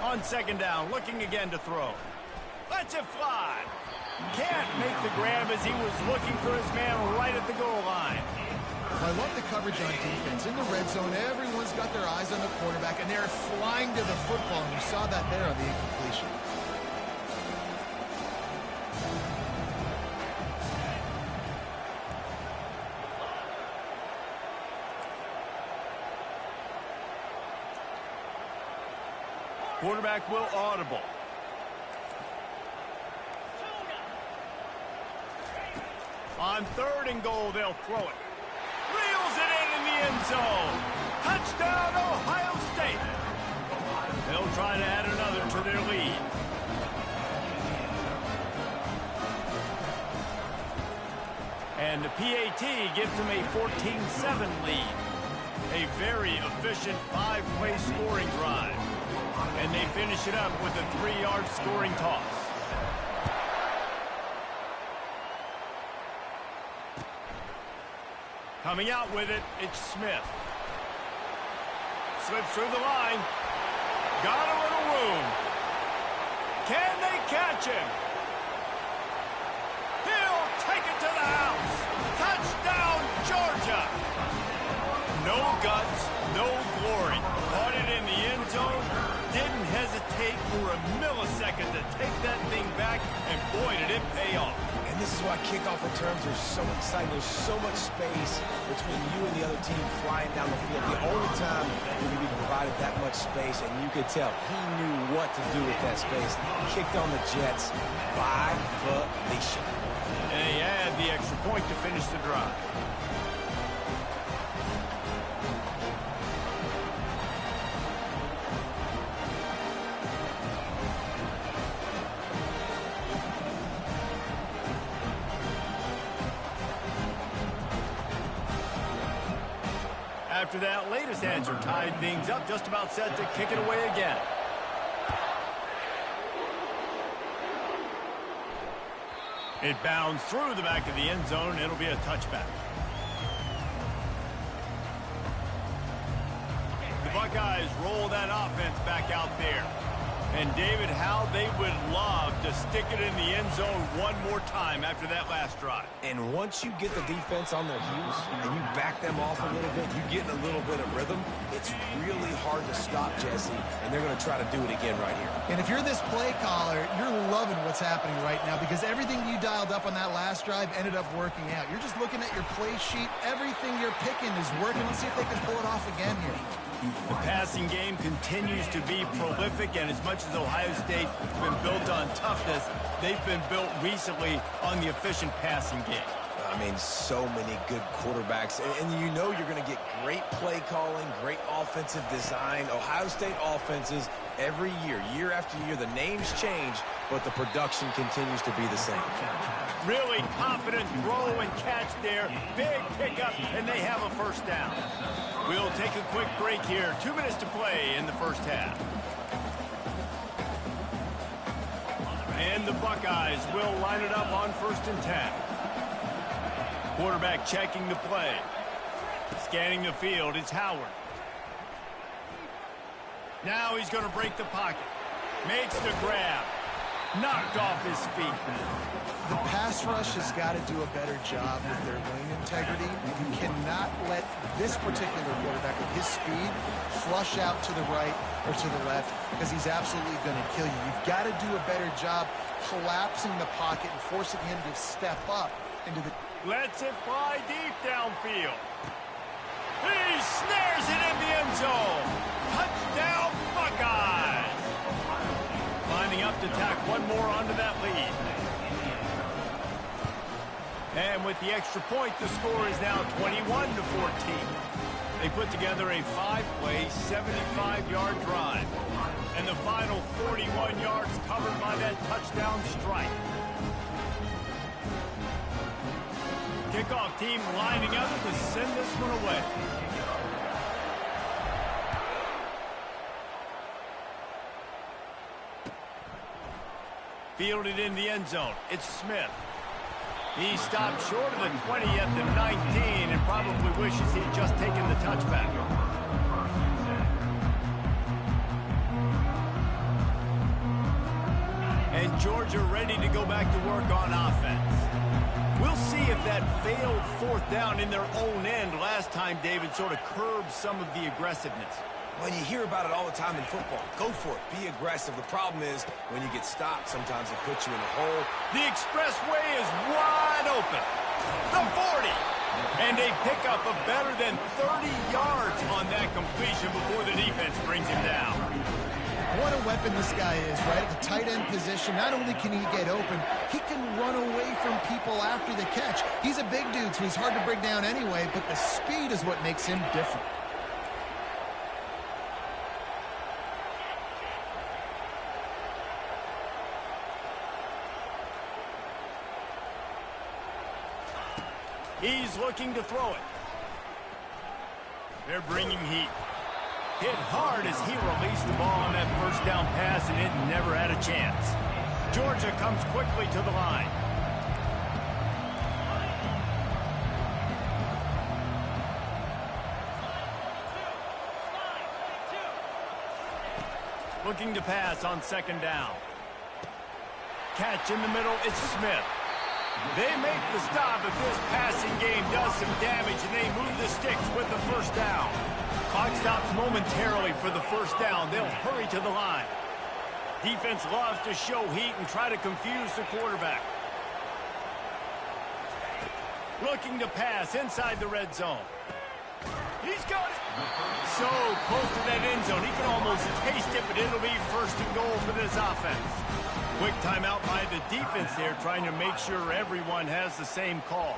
On 2nd down, looking again to throw. Lets it fly. Can't make the grab as he was looking for his man right at the goal line. I love the coverage on defense. In the red zone, everyone's got their eyes on the quarterback, and they're flying to the football, and you saw that there on the incompletion. Quarterback will audible. On 3rd and goal, they'll throw it. Reels it in the end zone. Touchdown, Ohio State. They'll try to add another to their lead. And the PAT gives them a 14-7 lead. A very efficient 5-play scoring drive. And they finish it up with a 3-yard scoring toss. Coming out with it, it's Smith. Slips through the line. Got a little room. Can they catch him? He'll take it to the house. Touchdown, Georgia. No guts, no glory. Caught it in the end zone. Didn't hesitate for a millisecond to take that thing back, and boy, did it pay off. And this is why kickoff returns are so exciting. There's so much space between you and the other team flying down the field. The only time you're going to be provided that much space, and you could tell he knew what to do with that space. Kicked on the Jets by Felicia. And he had the extra point to finish the drive. After that latest answer tied things up, just about set to kick it away again. It bounds through the back of the end zone. It'll be a touchback. The Buckeyes roll that offense back out there. And David, how they would love to stick it in the end zone one more time after that last drive. And once you get the defense on their heels and you back them off a little bit, you get in a little bit of rhythm, it's really hard to stop, Jesse, and they're going to try to do it again right here. And if you're this play caller, you're loving what's happening right now because everything you dialed up on that last drive ended up working out. You're just looking at your play sheet. Everything you're picking is working. Let's see if they can pull it off again here. The passing game continues to be prolific, and as much as Ohio State has been built on toughness, they've been built recently on the efficient passing game. I mean, so many good quarterbacks, and you know you're going to get great play calling, great offensive design. Ohio State offenses every year, year after year, the names change, but the production continues to be the same. Really confident throw and catch there. Big pickup, and they have a first down. We'll take a quick break here. 2 minutes to play in the first half. And the Buckeyes will line it up on 1st and 10. Quarterback checking the play. Scanning the field, it's Howard. Now he's going to break the pocket. Makes the grab. Knocked off his feet. The pass rush has got to do a better job with their lane integrity. You cannot let this particular quarterback with his speed flush out to the right or to the left because he's absolutely going to kill you. You've got to do a better job collapsing the pocket and forcing him to step up into the... Lets it fly deep downfield. He snares it in the end zone. Touchdown, Buckeyes. Lining up to tack one more onto that lead. And with the extra point, the score is now 21-14. They put together a 5-play, 75-yard drive. And the final 41 yards covered by that touchdown strike. Kickoff team lining up to send this one away. Fielded in the end zone. It's Smith. He stopped short of the 20 at the 19 and probably wishes he'd just taken the touchback. And Georgia ready to go back to work on offense. We'll see if that failed 4th down in their own end last time, David, sort of curbed some of the aggressiveness. When you hear about it all the time in football, go for it. Be aggressive. The problem is when you get stopped, sometimes it puts you in a hole. The expressway is wide open. The 40. And they pick up a better than 30 yards on that completion before the defense brings him down. What a weapon this guy is, right? At the tight end position, not only can he get open, he can run away from people after the catch. He's a big dude, so he's hard to bring down anyway, but the speed is what makes him different. He's looking to throw it. They're bringing heat. Hit hard as he released the ball on that first down pass, and it never had a chance. Georgia comes quickly to the line. Looking to pass on 2nd down. Catch in the middle, it's Smith. They make the stop, but this passing game does some damage, and they move the sticks with the first down. Clock stops momentarily for the first down. They'll hurry to the line. Defense loves to show heat and try to confuse the quarterback. Looking to pass inside the red zone. He's got it. So close to that end zone. He can almost taste it, but it'll be 1st and goal for this offense. Quick timeout by the defense there, trying to make sure everyone has the same call.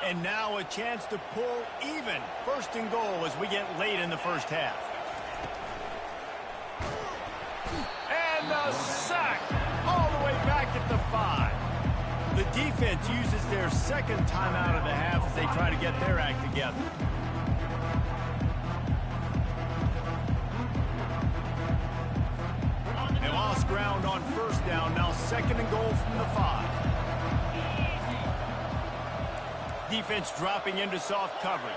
And now a chance to pull even. 1st and goal as we get late in the first half. And the sack all the way back at the 5. The defense uses their 2nd timeout of the half as they try to get their act together. They lost ground on 1st down. Now 2nd and goal from the 5. Defense dropping into soft coverage.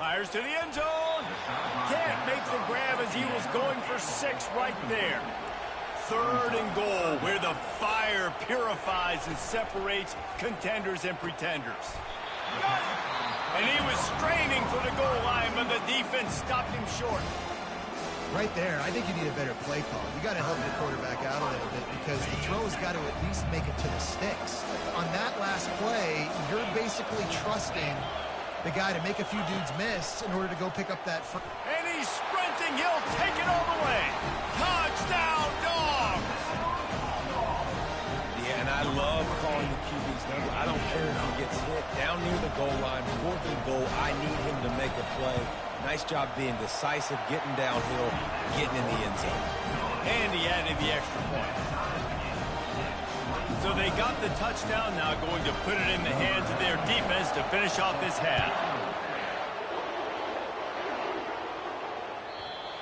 Fires to the end zone. Can't make the grab. because he was going for 6 right there. 3rd and goal, where the fire purifies and separates contenders and pretenders. And he was straining for the goal line, but the defense stopped him short. Right there, I think you need a better play call. You got to help the quarterback out a little bit because the throw's got to at least make it to the sticks. On that last play, you're basically trusting the guy to make a few dudes miss in order to go pick up that first. And he's sprinting. He'll take it all the way. Touchdown, Dogs! Yeah, and I love calling the QB's number. I don't care if he gets hit down near the goal line, 4th and goal. I need him to make a play. Nice job being decisive, getting downhill, getting in the end zone. And he added the extra point. So they got the touchdown, now going to put it in the hands of their defense to finish off this half.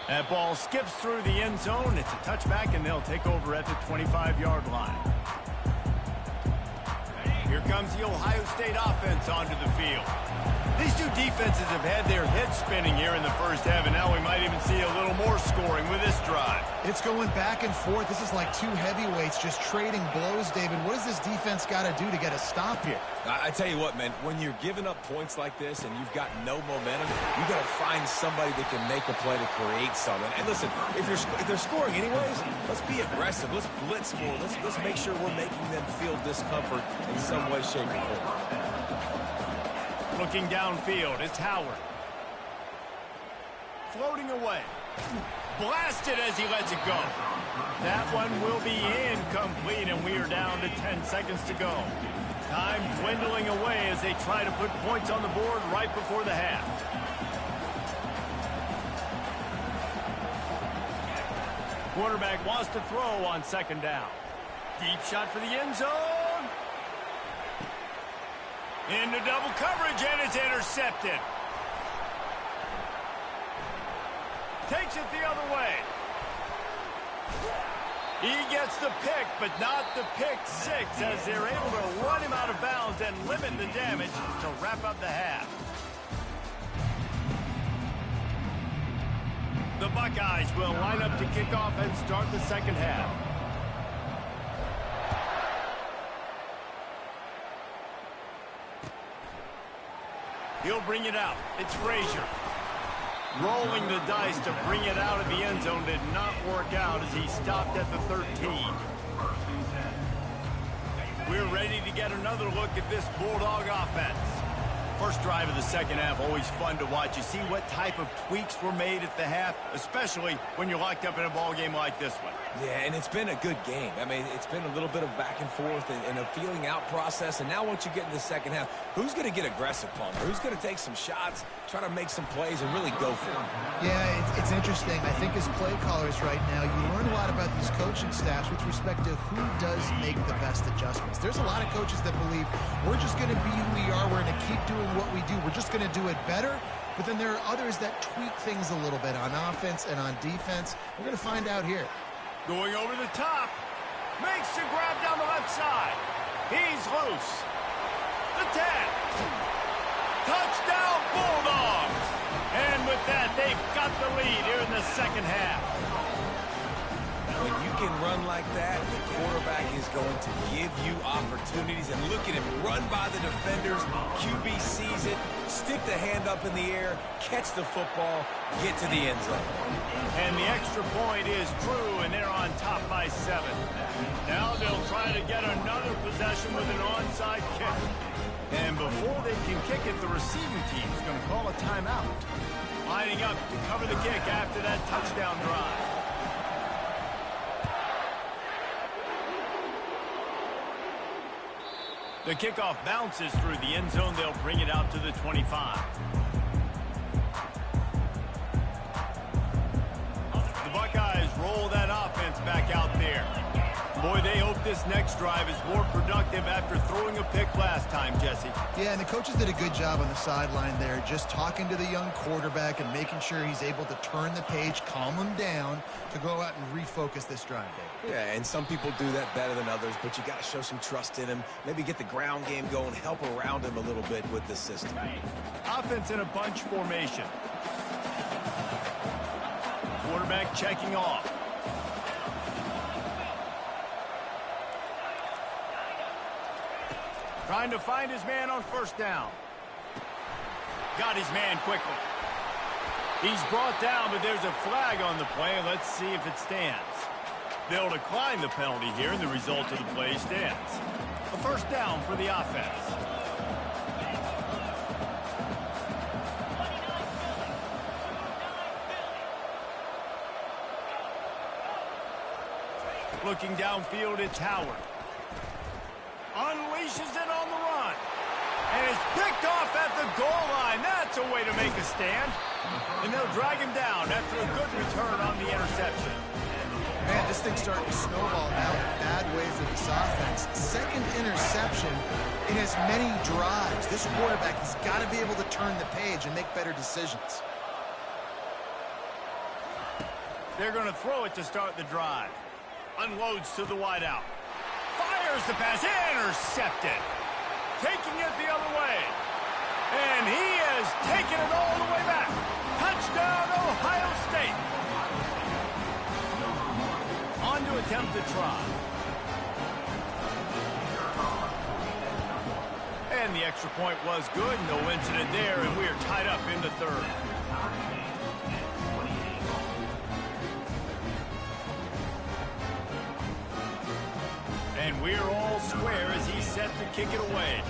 That ball skips through the end zone. It's a touchback, and they'll take over at the 25-yard line. Here comes the Ohio State offense onto the field. These two defenses have had their heads spinning here in the first half, and now we might even see a little more scoring with this drive. It's going back and forth. This is like two heavyweights just trading blows, David. What does this defense got to do to get a stop here? I tell you what, man, when you're giving up points like this and you've got no momentum, you got to find somebody that can make a play to create something. And listen, if they're scoring anyways, let's be aggressive. Let's blitz more. Let's make sure we're making them feel discomfort in some way, shape, or form. Looking downfield, it's Howard. Floating away. Blasted as he lets it go. That one will be incomplete, and we are down to 10 seconds to go. Time dwindling away as they try to put points on the board right before the half. Quarterback wants to throw on 2nd down. Deep shot for the end zone. Into double coverage, and it's intercepted. Takes it the other way. He gets the pick, but not the pick 6, as they're able to run him out of bounds and limit the damage to wrap up the half. The Buckeyes will line up to kick off and start the second half. He'll bring it out. It's Frazier. Rolling the dice to bring it out of the end zone did not work out as he stopped at the 13. We're ready to get another look at this Bulldog offense. First drive of the second half, always fun to watch. You see what type of tweaks were made at the half, especially when you're locked up in a ball game like this one. Yeah, and it's been a good game. I mean, it's been a little bit of back and forth and a feeling out process. And now once you get in the second half, who's going to get aggressive, Palmer? Who's going to take some shots, try to make some plays, and really go for it? Yeah, it's interesting. I think as play callers right now, you learn a lot about these coaching staffs with respect to who does make the best adjustments. There's a lot of coaches that believe we're just going to be who we are. We're going to keep doing what we do. We're just going to do it better. But then there are others that tweak things a little bit on offense and on defense. We're going to find out here. Going over the top. Makes the grab down the left side. He's loose. The 10. Touchdown Bulldogs. And with that, they've got the lead here in the second half. When you can run like that, the quarterback is going to give you opportunities. And look at him run by the defenders. QB sees it, stick the hand up in the air, catch the football, get to the end zone. And the extra point is true, and they're on top by 7. Now they'll try to get another possession with an onside kick. And before they can kick it, the receiving team is going to call a timeout. Lining up to cover the kick after that touchdown drive. The kickoff bounces through the end zone. They'll bring it out to the 25. The Buckeyes roll that offense back out there. Boy, they hope this next drive is more productive after throwing a pick last time, Jesse. Yeah, and the coaches did a good job on the sideline there, just talking to the young quarterback and making sure he's able to turn the page, calm him down to go out and refocus this drive, Dave. Yeah, and some people do that better than others, but you got to show some trust in him. Maybe get the ground game going, help around him a little bit with this system. Offense in a bunch formation. quarterback checking off. Trying to find his man on first down. Got his man quickly. He's brought down, but there's a flag on the play. Let's see if it stands. They'll decline the penalty here, and the result of the play stands. A first down for the offense. Looking downfield, it's Howard. Unleashes it on the run. And it's picked off at the goal line. That's a way to make a stand. And they'll drag him down after a good return on the interception. Man, this thing's starting to snowball now in a bad way for this offense. Second interception in as many drives. This quarterback has got to be able to turn the page and make better decisions. They're going to throw it to start the drive. Unloads to the wideout. Fires the pass. Intercepted. Taking it the other way. And he has taken it all the way back. Touchdown, Ohio State. On to attempt the try. And the extra point was good. No incident there, and we are tied up in the third. And we're all square as he's set to kick it away.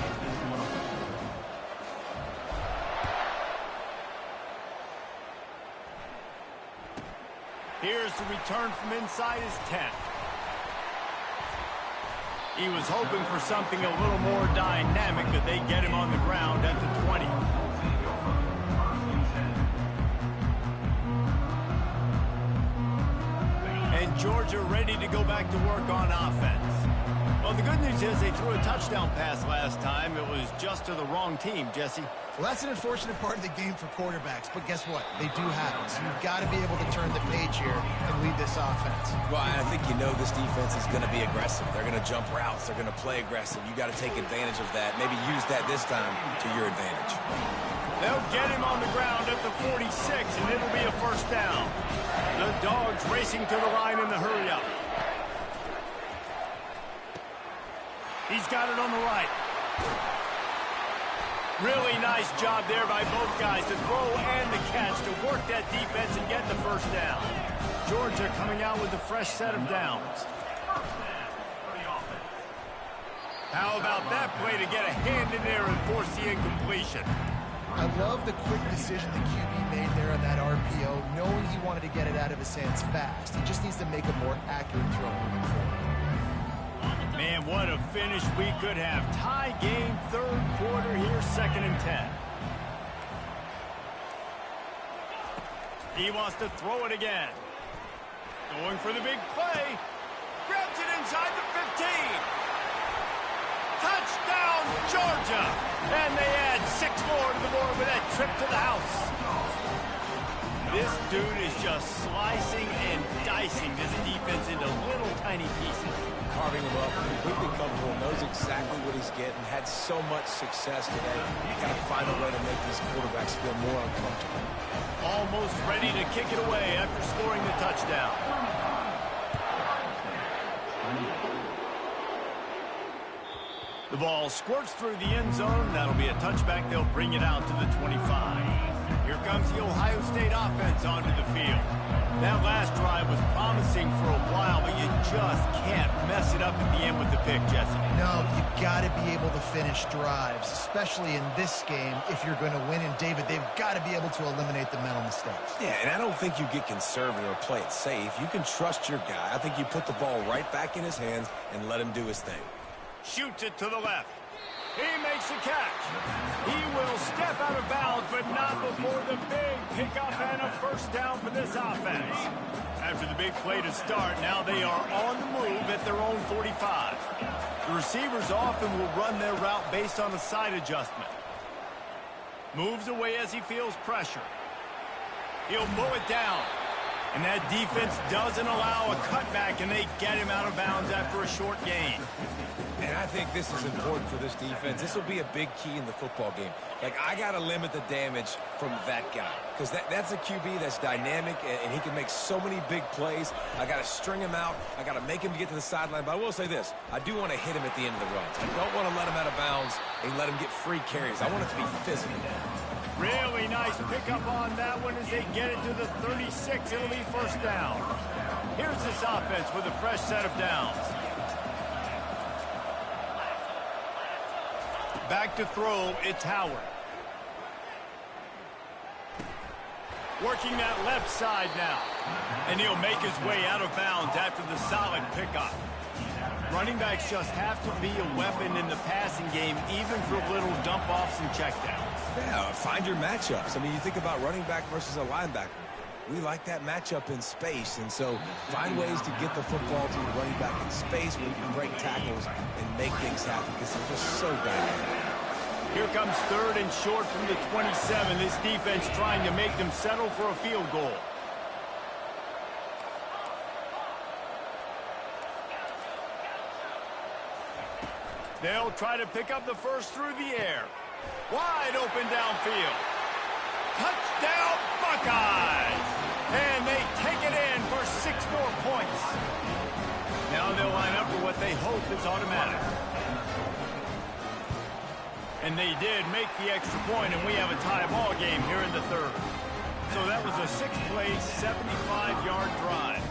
Here's the return from inside his 10. He was hoping for something a little more dynamic, but they get him on the ground at the 20. And Georgia ready to go back to work on offense. Well, the good news is they threw a touchdown pass last time. It was just to the wrong team, Jesse. Well, that's an unfortunate part of the game for quarterbacks, but guess what? They do have it, so you've got to be able to turn the page here and lead this offense. Well, I think you know this defense is going to be aggressive. They're going to jump routes. They're going to play aggressive. You got to take advantage of that. Maybe use that this time to your advantage. They'll get him on the ground at the 46, and it'll be a first down. The Dogs racing to the line in the hurry-up. He's got it on the right. Really nice job there by both guys to throw and the catch to work that defense and get the first down. Georgia coming out with a fresh set of downs. How about that play to get a hand in there and force the incompletion? I love the quick decision the QB made there on that RPO, knowing he wanted to get it out of his hands fast. He just needs to make a more accurate throw moving forward. Man, what a finish we could have. Tie game, third quarter here, 2nd and 10. He wants to throw it again. Going for the big play. Grabs it inside the 15. Touchdown, Georgia. And they add 6 more to the board with that trip to the house. This dude is just slicing and dicing this defense into little tiny pieces. Carving him up, completely comfortable, knows exactly what he's getting, had so much success today. You got to find a way to make these quarterbacks feel more uncomfortable. Almost ready to kick it away after scoring the touchdown. The ball squirts through the end zone. That'll be a touchback. They'll bring it out to the 25. Here comes the Ohio State offense onto the field. That last drive was promising for a while, but you just can't mess it up at the end with the pick, Jesse. No, you got to be able to finish drives, especially in this game if you're going to win. And, David, they've got to be able to eliminate the mental mistakes. Yeah, and I don't think you get conservative or play it safe. You can trust your guy. I think you put the ball right back in his hands and let him do his thing. Shoots it to the left. He makes the catch. He will step out of bounds, but not before the big pickup and a first down for this offense. After the big play to start, now they are on the move at their own 45. The receivers often will run their route based on a side adjustment. Moves away as he feels pressure. He'll mow it down. And that defense doesn't allow a cutback, and they get him out of bounds after a short gain. And I think this is important for this defense. This will be a big key in the football game. Like, I got to limit the damage from that guy because that's a QB that's dynamic, and he can make so many big plays. I got to string him out. I got to make him get to the sideline. But I will say this. I do want to hit him at the end of the runs. I don't want to let him out of bounds and let him get free carries. I want it to be physical. Really nice pickup on that one as they get it to the 36. It'll be first down. Here's this offense with a fresh set of downs. Back to throw, it's Howard. Working that left side now. And he'll make his way out of bounds after the solid pickup. Running backs just have to be a weapon in the passing game, even for little dump-offs and checkdowns. Yeah, find your matchups. I mean, you think about running back versus a linebacker. We like that matchup in space, and so find ways to get the football to the running back in space where you can break tackles and make things happen because they're just so dynamic. Here comes third and short from the 27. This defense trying to make them settle for a field goal. They'll try to pick up the first through the air. Wide open downfield. Touchdown, Buckeyes! And they take it in for 6 more points. Now they'll line up for what they hope is automatic. And they did make the extra point, and we have a tie ball game here in the third. So that was a 6-play, 75-yard drive.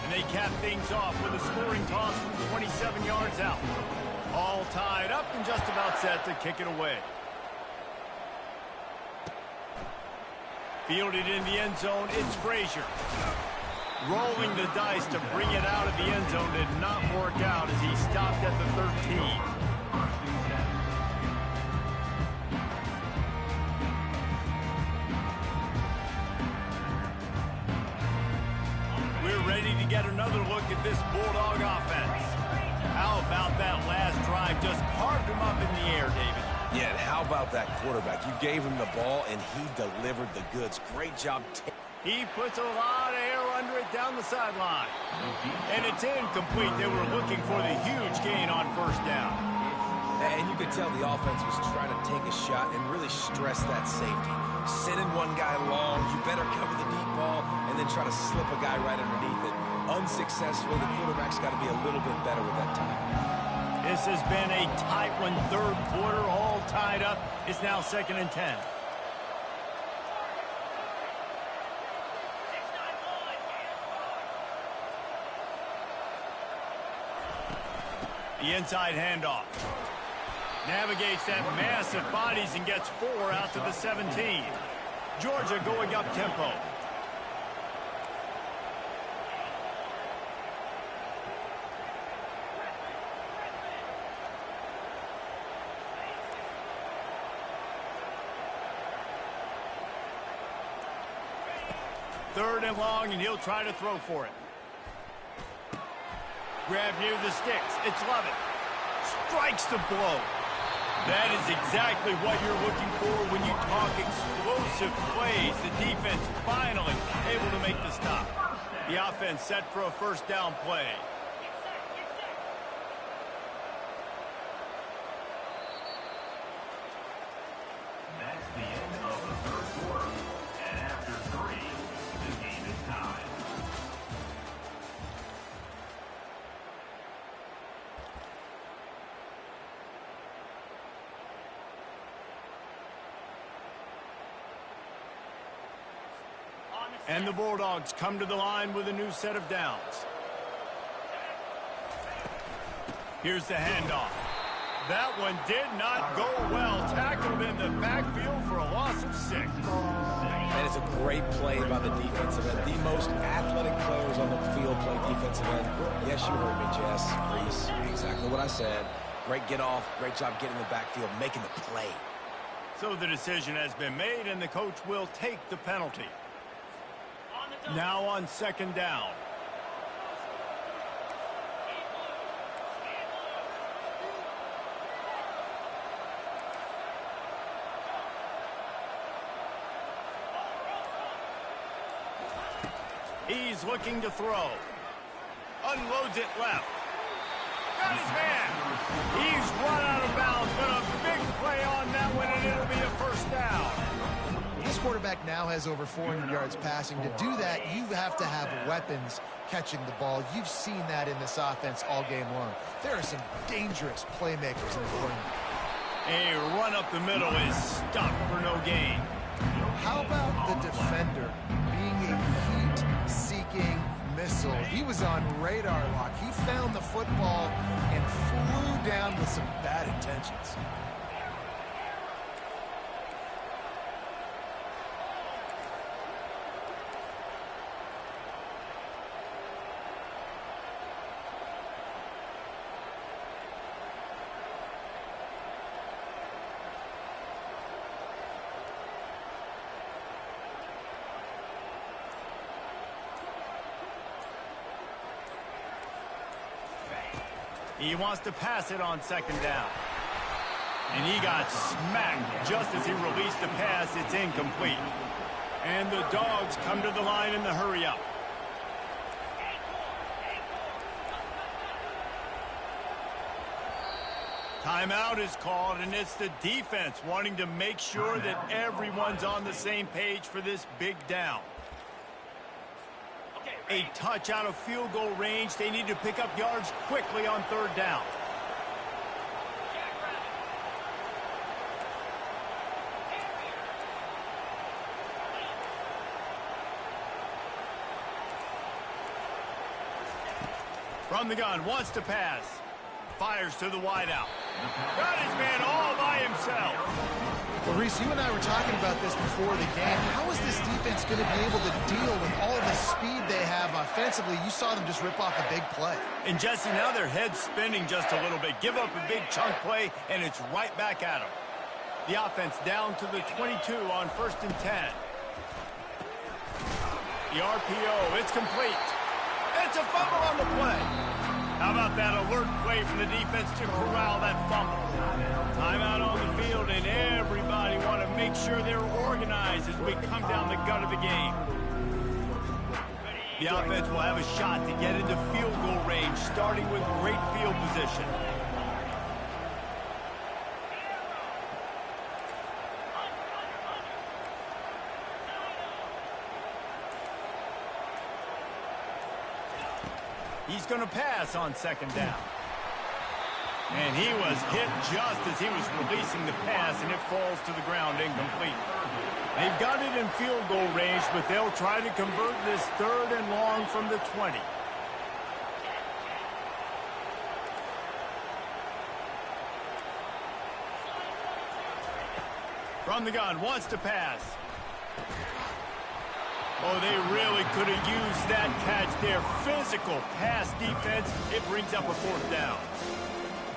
And they cap things off with a scoring toss from 27 yards out. All tied up and just about set to kick it away. Fielded in the end zone, it's Frazier. Rolling the dice to bring it out of the end zone did not work out as he stopped at the 13. We're ready to get another look at this Bulldog offense. How about that last drive? Just carved him up in the air, David. Yeah, and how about that quarterback? You gave him the ball, and he delivered the goods. Great job. He puts a lot of air under it down the sideline. And it's incomplete. They were looking for the huge gain on first down. And you could tell the offense was trying to take a shot and really stress that safety. Sending one guy long, you better cover the deep ball, and then try to slip a guy right underneath it. Unsuccessfully, the quarterback's got to be a little bit better with that time. This has been a tight one, third quarter, all tied up. It's now 2nd and 10. The inside handoff. Navigates that massive bodies and gets 4 out to the 17. Georgia going up tempo. Third and long, and he'll try to throw for it. Grab near the sticks. It's Lovett. Strikes the blow. That is exactly what you're looking for when you talk explosive plays. The defense finally able to make the stop. The offense set for a first down play. That's the end of the third quarter. And after 3, the game is tied. And the Bulldogs come to the line with a new set of downs. Here's the handoff. That one did not go well. Tackled in the backfield for a loss of 6. And it's a great play by the defensive end. The most athletic players on the field play defensive end. Yes, you heard me, Jess. Reese, exactly what I said. Great get off. Great job getting in the backfield, making the play. So the decision has been made, and the coach will take the penalty. Now on 2nd down. He's looking to throw. Unloads it left. Got his man. He's run out of bounds, but a big play on that one, and it'll be a first down. This quarterback now has over 400 yards passing. To do that, you have to have weapons catching the ball. You've seen that in this offense all game long. There are some dangerous playmakers in the room. A run up the middle is stopped for no gain. How about the defender being a heat-seeking missile? He was on radar lock. He found the football and flew down with some bad intentions. He wants to pass it on second down. And he got smacked just as he released the pass. It's incomplete. And the Dogs come to the line in the hurry-up. Timeout is called, and it's the defense wanting to make sure that everyone's on the same page for this big down. A touch out of field goal range. They need to pick up yards quickly on third down. From the gun, wants to pass. Fires to the wideout. Got his man all by himself. Well, Reese, you and I were talking about this before the game. How is this defense going to be able to deal with all the speed they have offensively? You saw them just rip off a big play. And Jesse, now their head's spinning just a little bit. Give up a big chunk play, and it's right back at them. The offense down to the 22 on 1st and 10. The RPO, it's complete. It's a fumble on the play. How about that alert play from the defense to corral that fumble? Timeout on the field, and everybody want to make sure they're organized as we come down the gut of the game. The offense will have a shot to get into field goal range, starting with great field position. He's going to pass on second down. And he was hit just as he was releasing the pass, and it falls to the ground incomplete. They've got it in field goal range, but they'll try to convert this 3rd and long from the 20. From the gun, wants to pass. Oh, they really could have used that catch there. Physical pass defense. It brings up a 4th down.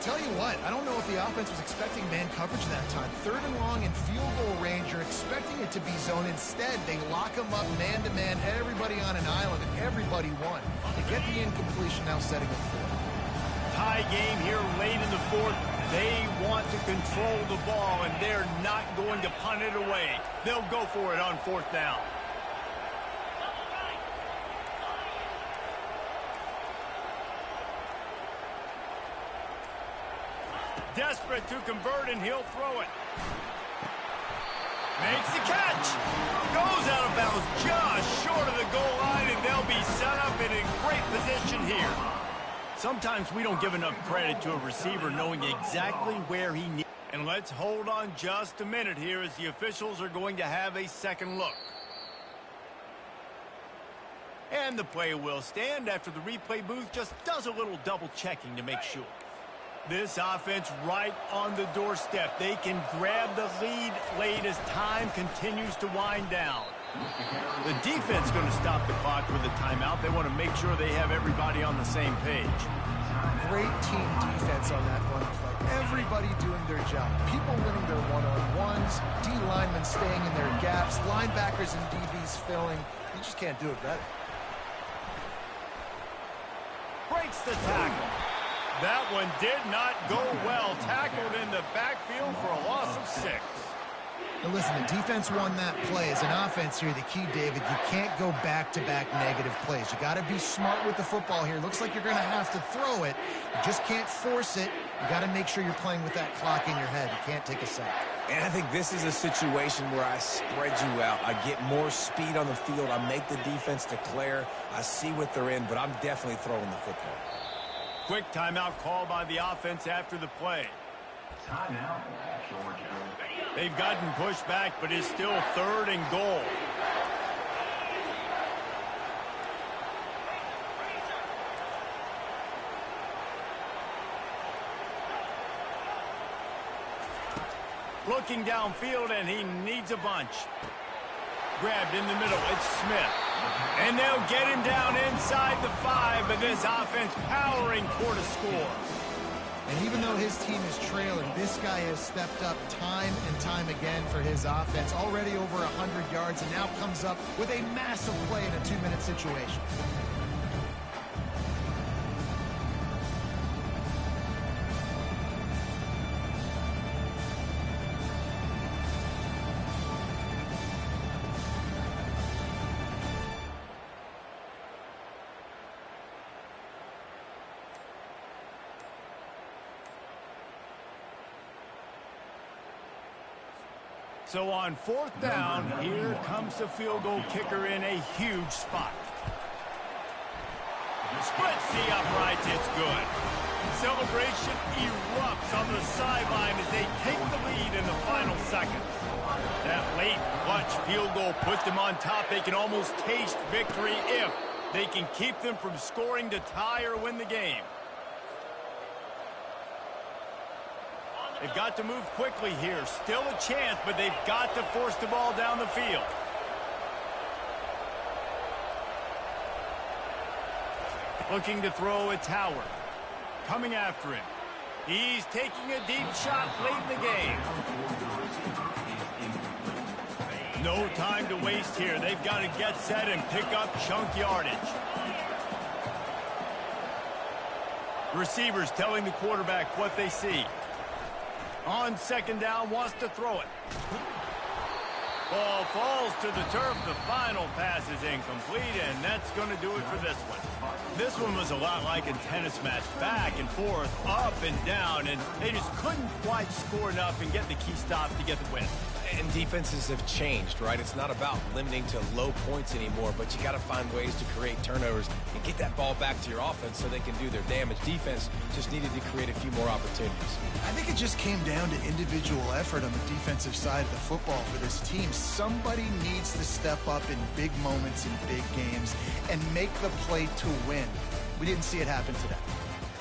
Tell you what, I don't know if the offense was expecting man coverage that time. 3rd and long in field goal range, you're expecting it to be zone. Instead, they lock them up man-to-man, everybody on an island, and everybody won. They get the incompletion, now setting up 4th. Tie game here late in the 4th. They want to control the ball, and they're not going to punt it away. They'll go for it on 4th down. Desperate to convert, and he'll throw it. Makes the catch. Goes out of bounds just short of the goal line, and they'll be set up in a great position here. Sometimes we don't give enough credit to a receiver knowing exactly where he needs. And let's hold on just a minute here as the officials are going to have a second look. And the play will stand after the replay booth just does a little double checking to make sure. This offense right on the doorstep. They can grab the lead late as time continues to wind down. The defense going to stop the clock with a timeout. They want to make sure they have everybody on the same page. Great team defense on that run play. Everybody doing their job. People winning their one-on-ones, D linemen staying in their gaps, linebackers and DBs filling. You just can't do it better. Breaks the tackle. That one did not go well. Tackled in the backfield for a loss of 6. Now listen, the defense won that play. As an offense here, the key, David, you can't go back-to-back negative plays. You got to be smart with the football here. Looks like you're going to have to throw it. You just can't force it. You got to make sure you're playing with that clock in your head. You can't take a sack. And I think this is a situation where I spread you out. I get more speed on the field. I make the defense declare. I see what they're in, but I'm definitely throwing the football. Quick timeout call by the offense after the play. Timeout, Georgia. They've gotten pushed back, but it's still 3rd and goal. Looking downfield, and he needs a bunch. Grabbed in the middle. It's Smith. And they'll get him down inside the 5, but this offense powering toward a score. And even though his team is trailing, this guy has stepped up time and time again for his offense. Already over 100 yards, and now comes up with a massive play in a 2-minute situation. So on 4th down, here comes the field goal kicker in a huge spot. Splits the uprights, it's good. Celebration erupts on the sideline as they take the lead in the final seconds. That late clutch field goal puts them on top. They can almost taste victory if they can keep them from scoring to tie or win the game. They've got to move quickly here. Still a chance, but they've got to force the ball down the field. Looking to throw, it's Howard. Coming after him. He's taking a deep shot late in the game. No time to waste here. They've got to get set and pick up chunk yardage. Receivers telling the quarterback what they see. On 2nd down, wants to throw it. Ball falls to the turf. The final pass is incomplete, and that's going to do it for this one. This one was a lot like a tennis match. Back and forth, up and down, and they just couldn't quite score enough and get the key stop to get the win. And defenses have changed, right? It's not about limiting to low points anymore, but you got to find ways to create turnovers and get that ball back to your offense so they can do their damage. Defense just needed to create a few more opportunities. I think it just came down to individual effort on the defensive side of the football for this team. Somebody needs to step up in big moments in big games and make the play to win. We didn't see it happen today.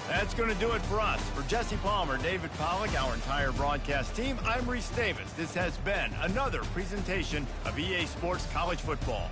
That's going to do it for us. For Jesse Palmer, David Pollack, our entire broadcast team, I'm Reese Davis. This has been another presentation of EA Sports College Football.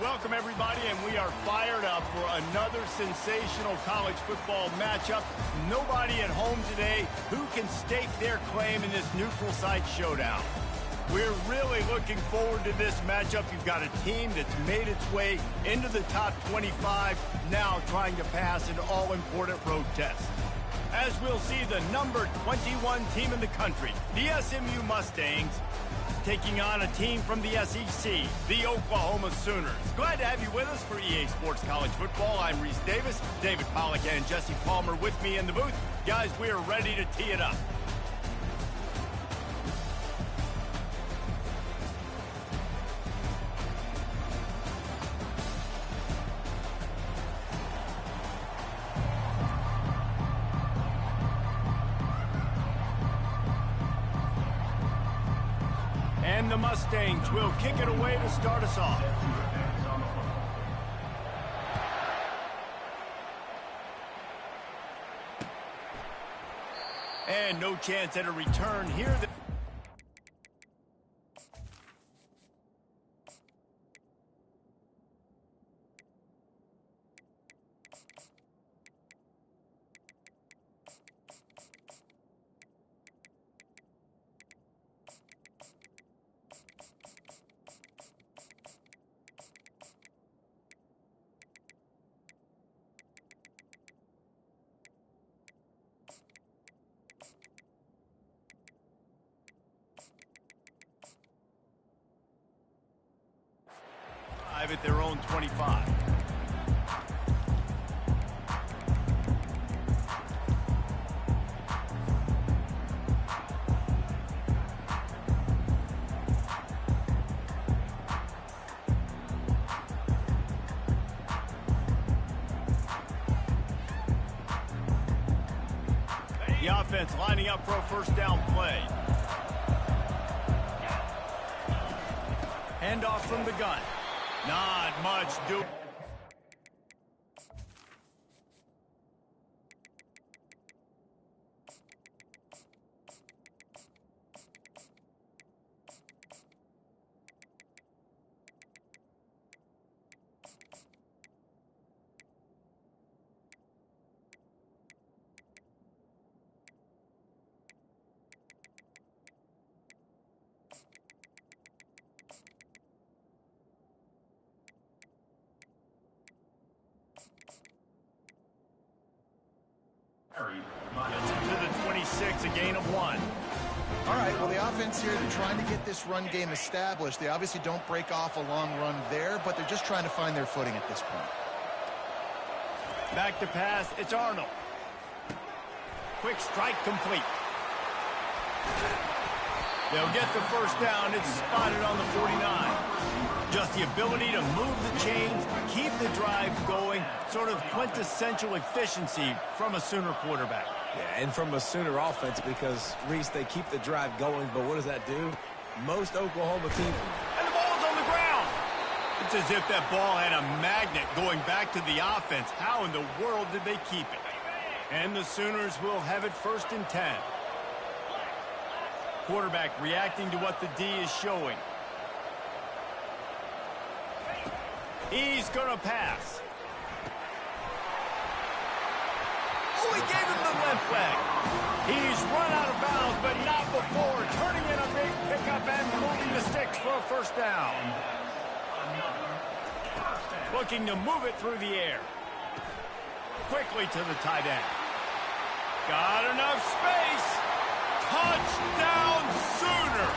Welcome, everybody, and we are fired up for another sensational college football matchup. Nobody at home today who can stake their claim in this neutral site showdown. We're really looking forward to this matchup. You've got a team that's made its way into the top 25, now trying to pass an all-important road test. As we'll see the number 21 team in the country, the SMU Mustangs, taking on a team from the SEC, the Oklahoma Sooners. Glad to have you with us for EA Sports College Football. I'm Reese Davis, David Pollack and Jesse Palmer with me in the booth. Guys, we are ready to tee it up. And the Mustangs will kick it away to start us off. And no chance at a return here. At their own 25. The offense lining up for a first down play. Handoff from the gun. Not much do. Gets it to the 26, a gain of 1. All right, well, the offense here, they're trying to get this run game established. They obviously don't break off a long run there, but they're just trying to find their footing at this point. Back to pass, it's Arnold. Quick strike complete. They'll get the first down. It's spotted on the 49. Just the ability to move the chains, keep the drive going, sort of quintessential efficiency from a Sooner quarterback. Yeah, and from a Sooner offense because, Reese, they keep the drive going, but what does that do? Most Oklahoma teams... And the ball's on the ground! It's as if that ball had a magnet going back to the offense. How in the world did they keep it? And the Sooners will have it first and 10. Quarterback reacting to what the D is showing. He's going to pass. Oh, he gave him the left leg. He's run out of bounds, but not before. Turning in a big pickup and moving the sticks for a first down. Looking to move it through the air. Quickly to the tight end. Got enough space. Touchdown Sooner.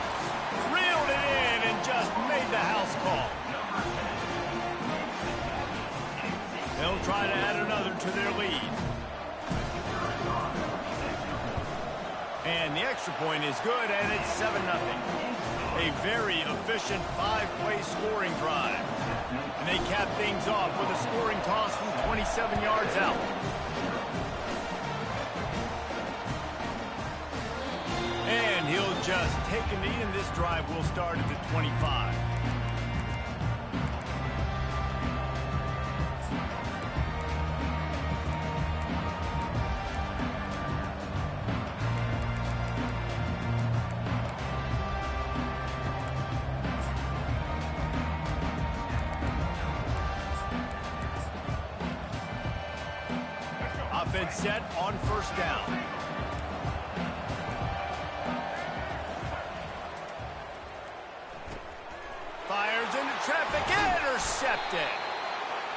Reeled it in and just made the house call. They'll try to add another to their lead. And the extra point is good, and it's 7-0. A very efficient 5-play scoring drive. And they cap things off with a scoring toss from 27 yards out. And he'll just take a knee, and this drive will start at the 25. defense set on first down. Fires into traffic, intercepted.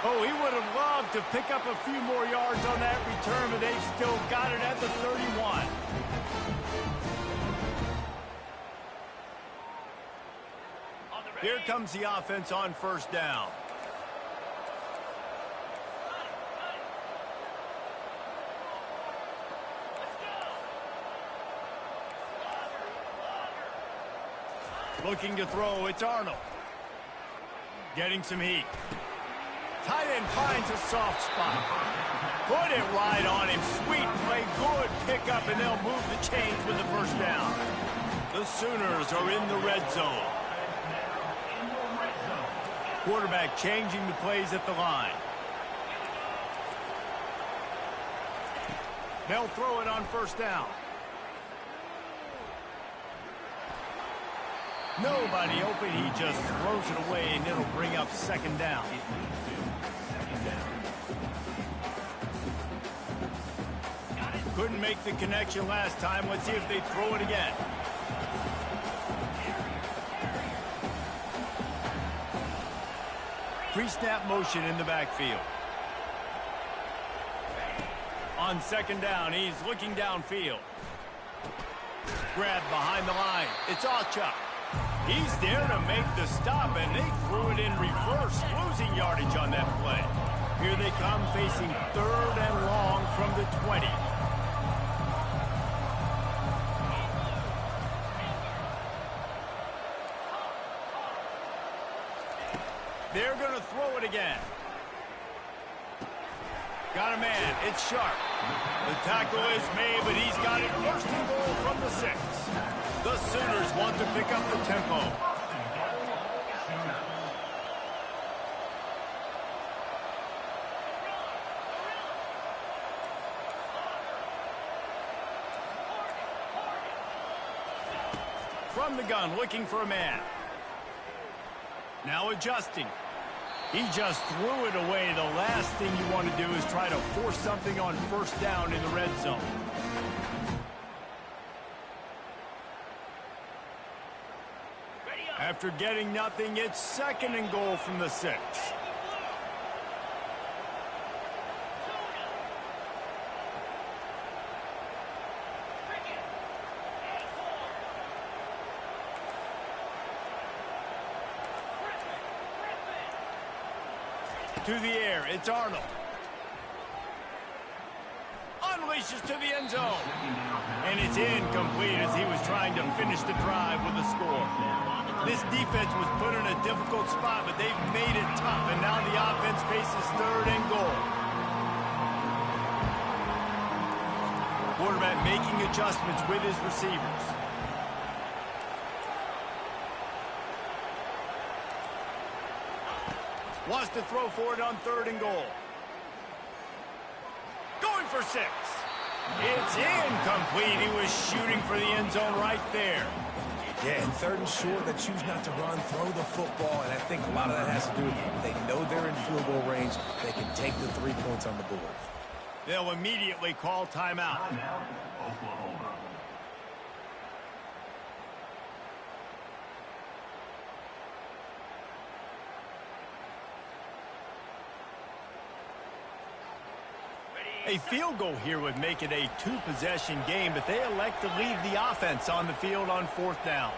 Oh, he would have loved to pick up a few more yards on that return, but they've still got it at the 31. Here comes the offense on first down. Looking to throw, it's Arnold. Getting some heat. Tight end finds a soft spot. Put it right on him. Sweet play, good pickup, and they'll move the chains with the first down. The Sooners are in the red zone. Quarterback changing the plays at the line. They'll throw it on first down. Nobody open. He just throws it away, and it'll bring up second down. Couldn't make the connection last time. Let's see if they throw it again. Pre-snap motion in the backfield. On second down, he's looking downfield. Grab behind the line. It's Achuk. He's there to make the stop, and they threw it in reverse, losing yardage on that play. Here they come, facing third and long from the 20. They're going to throw it again. Got a man. It's Sharp. The tackle is made, but he's got it first and goal from the 6. The Sooners want to pick up the tempo. From the gun, looking for a man. Now adjusting. He just threw it away. The last thing you want to do is try to force something on first down in the red zone. After getting nothing, it's second and goal from the 6. To the air, it's Arnold. Unleashes to the end zone. And it's incomplete as he was trying to finish the drive with a score. This defense was put in a difficult spot, but they've made it tough, and now the offense faces third and goal. Quarterback making adjustments with his receivers. Wants to throw for it on third and goal. Going for 6. It's incomplete. He was shooting for the end zone right there. Yeah, and third and short, they choose not to run, throw the football, and I think a lot of that has to do with they know they're in field goal range. They can take the 3 points on the board. They'll immediately call timeout. Oklahoma. A field goal here would make it a 2-possession game, but they elect to leave the offense on the field on fourth down.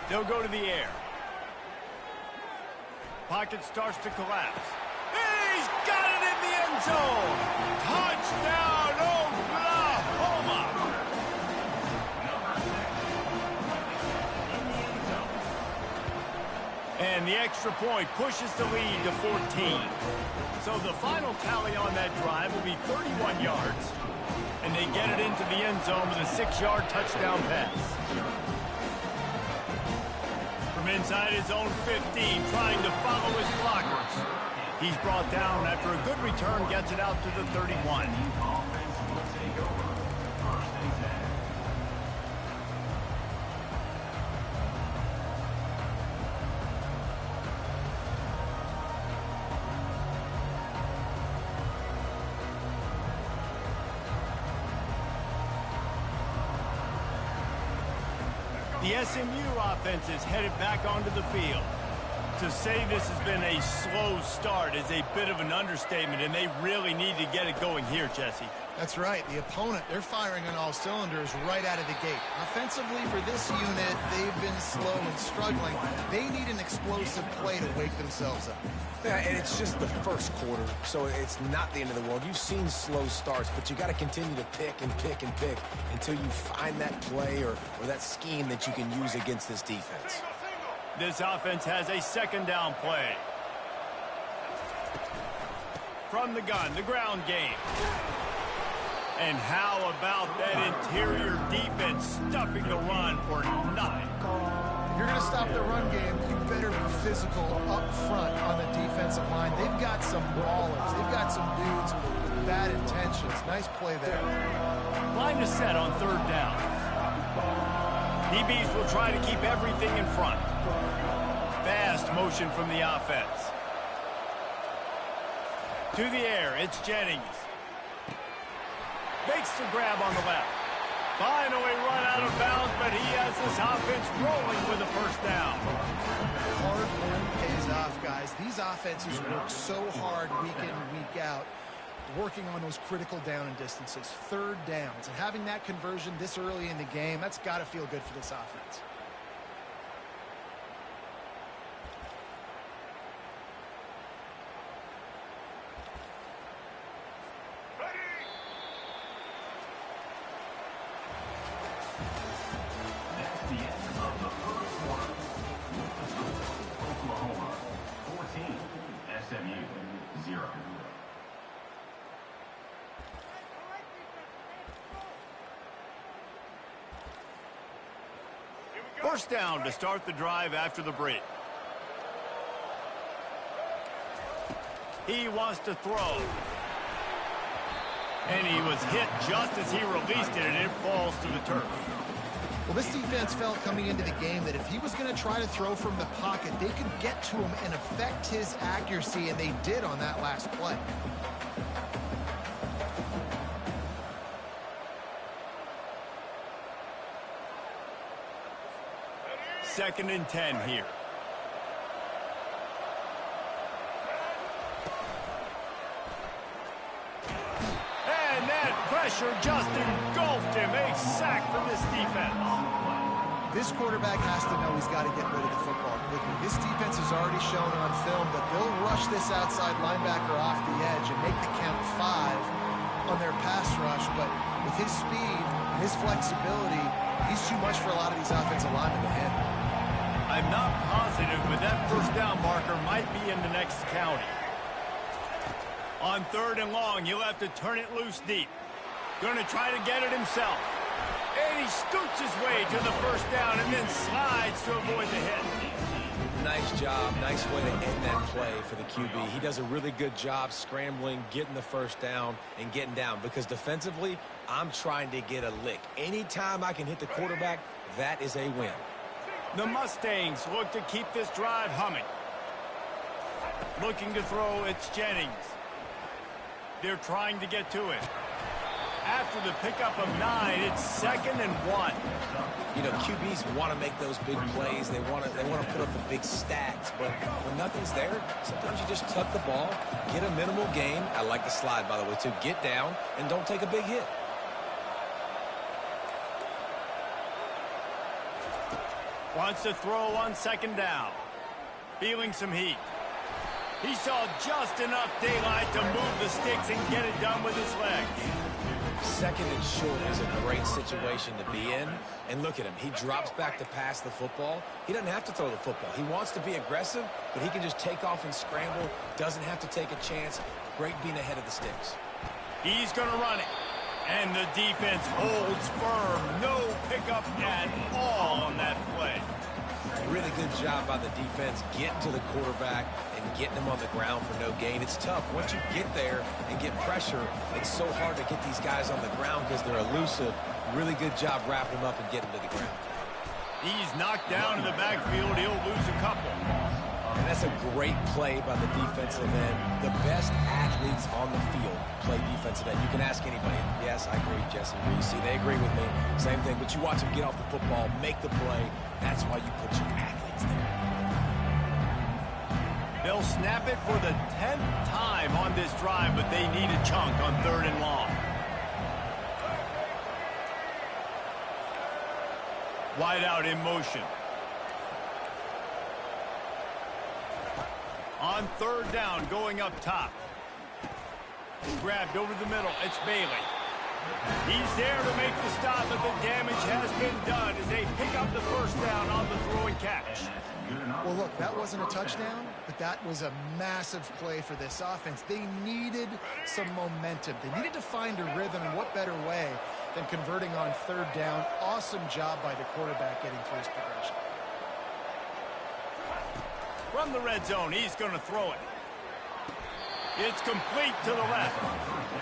They'll go to the air. Pocket starts to collapse. He's got it in the end zone! Touchdown, Oklahoma! And the extra point pushes the lead to 14. So the final tally on that drive will be 31 yards. And they get it into the end zone with a 6-yard touchdown pass. From inside his own 15, trying to follow his blockers. He's brought down after a good return, gets it out to the 31. The SMU offense is headed back onto the field. To say this has been a slow start is a bit of an understatement, and they really need to get it going here, Jesse. That's right. The opponent, they're firing on all cylinders right out of the gate. Offensively, for this unit, they've been slow and struggling. They need an explosive play to wake themselves up. Yeah, and it's just the first quarter, so it's not the end of the world. You've seen slow starts, but you got to continue to pick and pick and pick until you find that play or that scheme that you can use against this defense. This offense has a second down play. From the gun, the ground game. And how about that interior defense stuffing the run for 9? If you're going to stop the run game, you better be physical up front on the defensive line. They've got some ballers. They've got some dudes with bad intentions. Nice play there. Line is set on third down. DBs will try to keep everything in front. Fast motion from the offense. To the air, it's Jennings. Makes the grab on the left. Finally run out of bounds, but he has this offense rolling with a first down. Hard work pays off, guys. These offenses work so hard week in and week out, working on those critical down and distances, third downs. And having that conversion this early in the game, that's got to feel good for this offense. First down to start the drive after the break. He wants to throw. And he was hit just as he released it, and it falls to the turf. Well, this defense felt coming into the game that if he was going to try to throw from the pocket, they could get to him and affect his accuracy, and they did on that last play. Second and 10 here. And that pressure just engulfed him. A sack for this defense. This quarterback has to know he's got to get rid of the football quickly. This defense has already shown on film that they'll rush this outside linebacker off the edge and make the count 5 on their pass rush. But with his speed and his flexibility, he's too much for a lot of these offensive linemen to handle. I'm not positive, but that first down marker might be in the next county. On third and long, he'll have to turn it loose deep. Going to try to get it himself. And he scoots his way to the first down and then slides to avoid the hit. Nice job. Nice way to end that play for the QB. He does a really good job scrambling, getting the first down, and getting down. Because defensively, I'm trying to get a lick. Anytime I can hit the quarterback, that is a win. The Mustangs look to keep this drive humming. Looking to throw, it's Jennings. They're trying to get to it. After the pickup of 9, it's 2nd and 1. You know, QBs want to make those big plays. They want to put up the big stats. But when nothing's there, sometimes you just tuck the ball, get a minimal gain. I like the slide, by the way, too. Get down and don't take a big hit. Wants to throw on 2nd down. Feeling some heat. He saw just enough daylight to move the sticks and get it done with his legs. 2nd and short is a great situation to be in. And look at him. He drops back to pass the football. He doesn't have to throw the football. He wants to be aggressive, but he can just take off and scramble. Doesn't have to take a chance. Great being ahead of the sticks. He's going to run it. And the defense holds firm. No pickup at all on that play. Really good job by the defense getting to the quarterback and getting him on the ground for no gain. It's tough. Once you get there and get pressure, it's so hard to get these guys on the ground because they're elusive. Really good job wrapping them up and getting them to the ground. He's knocked down in the backfield. He'll lose a couple. And that's a great play by the defensive end. The best athletes on the field play defensive end. You can ask anybody. Yes, I agree, Jesse Reese. See, they agree with me. Same thing. But you watch them get off the football, make the play. That's why you put your athletes there. They'll snap it for the 10th time on this drive, but they need a chunk on 3rd and long. Wide out in motion. On 3rd down, going up top. Grabbed over the middle. It's Bailey. He's there to make the stop, but the damage has been done as they pick up the 1st down on the throw and catch. Well, look, that wasn't a touchdown, but that was a massive play for this offense. They needed some momentum. They needed to find a rhythm, and what better way than converting on 3rd down. Awesome job by the quarterback getting through his progression. From the red zone, he's going to throw it. It's complete to the left.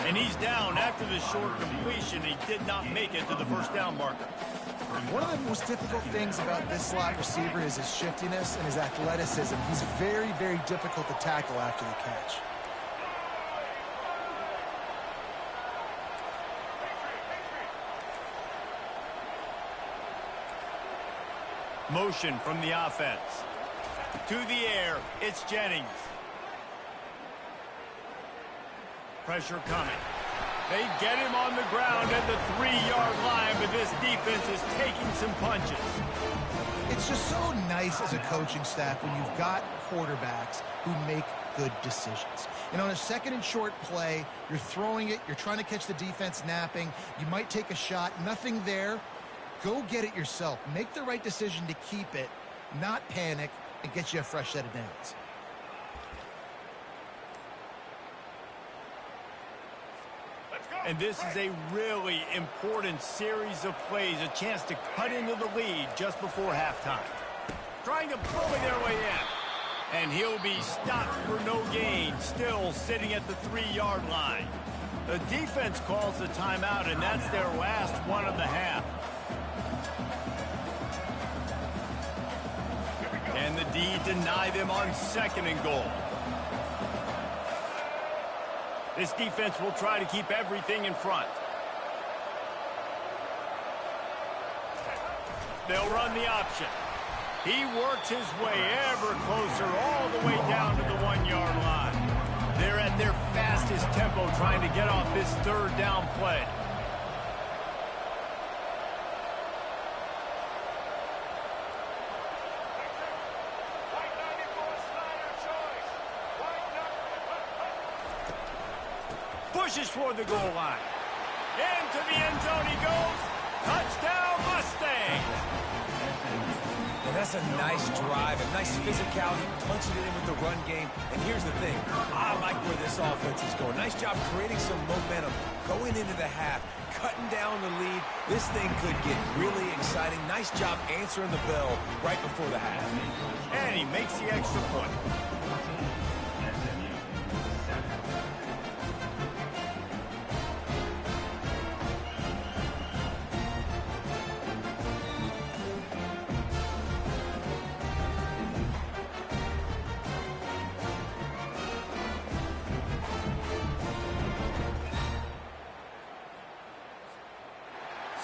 And he's down after the short completion. He did not make it to the 1st down marker. One of the most difficult things about this slot receiver is his shiftiness and his athleticism. He's very, very difficult to tackle after the catch. Motion from the offense. To the air, it's Jennings. Pressure coming. They get him on the ground at the 3-yard line, but this defense is taking some punches. It's just so nice as a coaching staff when you've got quarterbacks who make good decisions. And on a 2nd and short play, you're throwing it, you're trying to catch the defense napping, you might take a shot, nothing there. Go get it yourself. Make the right decision to keep it, not panic, and get you a fresh set of downs. And this is a really important series of plays, a chance to cut into the lead just before halftime. Trying to bully their way in. And he'll be stopped for no gain, still sitting at the 3-yard line. The defense calls the timeout, and that's their last one of the half. And the D deny them on 2nd and goal. This defense will try to keep everything in front. They'll run the option. He works his way ever closer all the way down to the 1-yard line. They're at their fastest tempo trying to get off this 3rd down play. Pushes toward the goal line. Into the end zone he goes. Touchdown, Mustang! And that's a nice drive, a nice physicality, punching it in with the run game. And here's the thing. I like where this offense is going. Nice job creating some momentum, going into the half, cutting down the lead. This thing could get really exciting. Nice job answering the bell right before the half. And he makes the extra point.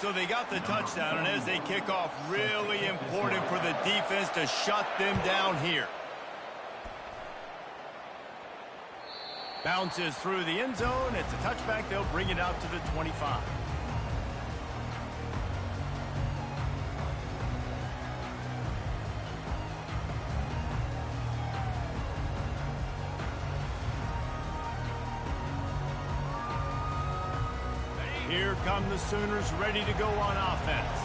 So they got the touchdown, and as they kick off, really important for the defense to shut them down here. Bounces through the end zone. It's a touchback. They'll bring it out to the 25. Here come the Sooners ready to go on offense.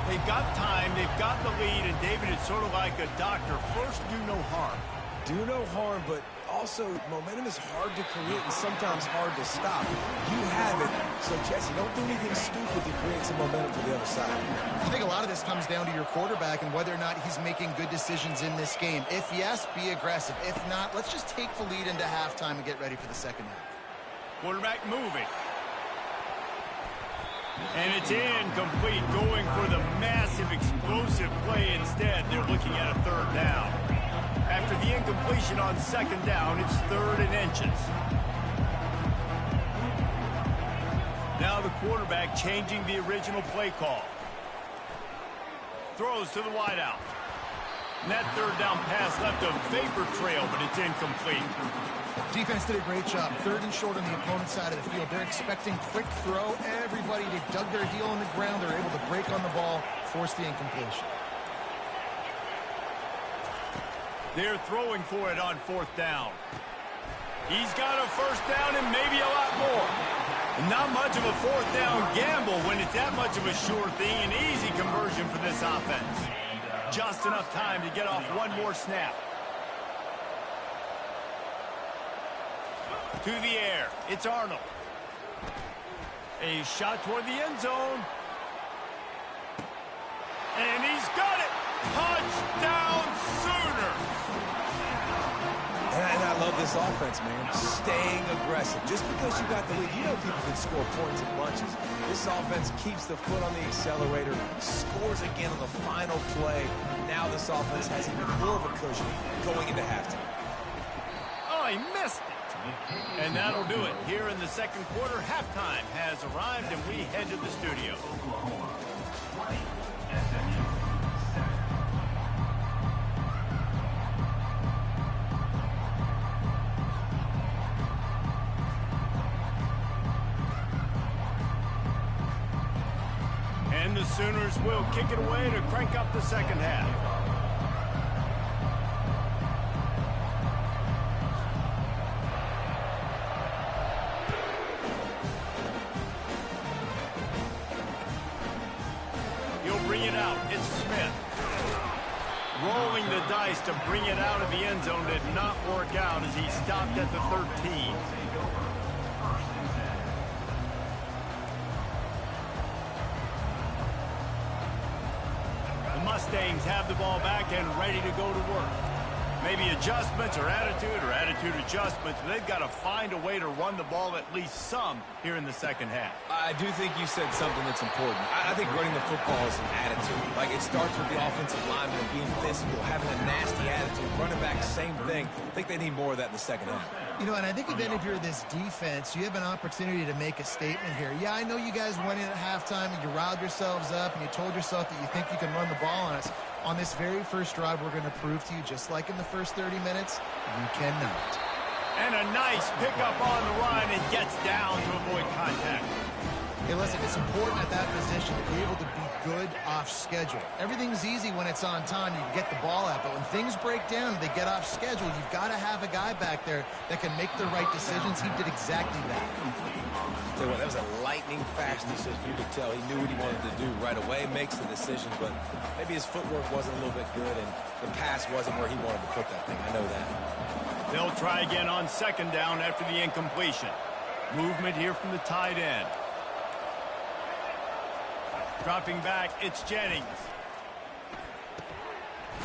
They've got time, they've got the lead, and David, it's sort of like a doctor. First, do no harm. Do no harm, but also momentum is hard to create and sometimes hard to stop. You have it. So, Jesse, don't do anything stupid to create some momentum for the other side. I think a lot of this comes down to your quarterback and whether or not he's making good decisions in this game. If yes, be aggressive. If not, let's just take the lead into halftime and get ready for the second half. Quarterback moving. And it's incomplete, going for the massive explosive play instead. They're looking at a 3rd down. After the incompletion on second down, it's 3rd and inches. Now the quarterback changing the original play call. Throws to the wideout. And that 3rd down pass left a vapor trail, but it's incomplete. Defense did a great job. 3rd and short on the opponent's side of the field. They're expecting quick throw. Everybody, they dug their heel in the ground. They're able to break on the ball, force the incompletion. They're throwing for it on 4th down. He's got a 1st down and maybe a lot more. Not much of a 4th down gamble when it's that much of a sure thing. An easy conversion for this offense. Just enough time to get off one more snap. To the air. It's Arnold. A shot toward the end zone. And he's got it. Touchdown Sooner. And I love this offense, man. Staying aggressive. Just because you got the lead, you know people can score points in bunches. This offense keeps the foot on the accelerator, scores again on the final play. Now this offense has even more of a cushion going into halftime. Oh, he missed it. And that'll do it. Here in the second quarter, halftime has arrived, and we head to the studio. And the Sooners will kick it away to crank up the second half. Bring it out. It's Smith. Rolling the dice to bring it out of the end zone did not work out as he stopped at the 13. The Mustangs have the ball back and ready to go to work. Maybe adjustments or attitude adjustments, but they've got to find a way to run the ball at least some here in the second half. I do think you said something that's important. I think running the football is an attitude. Like, it starts with the offensive lineman being physical, having a nasty attitude. Running back, same thing. I think they need more of that in the second half. You know, and I think even if you're this defense, you have an opportunity to make a statement here. Yeah, I know you guys went in at halftime and you riled yourselves up and you told yourself that you think you can run the ball on us. On this very first drive, we're going to prove to you, just like in the first 30 minutes, you cannot. And a nice pickup on the run and gets down to avoid contact. Hey, listen, it's important at that position to be able to be good off schedule. Everything's easy when it's on time. You can get the ball out. But when things break down and they get off schedule, you've got to have a guy back there that can make the right decisions. He did exactly that. Tell you what, that was a lightning-fast decision. You could tell he knew what he wanted to do right away, makes the decision, but maybe his footwork wasn't a little bit good, and the pass wasn't where he wanted to put that thing. I know that. They'll try again on second down after the incompletion. Movement here from the tight end. Dropping back, it's Jennings.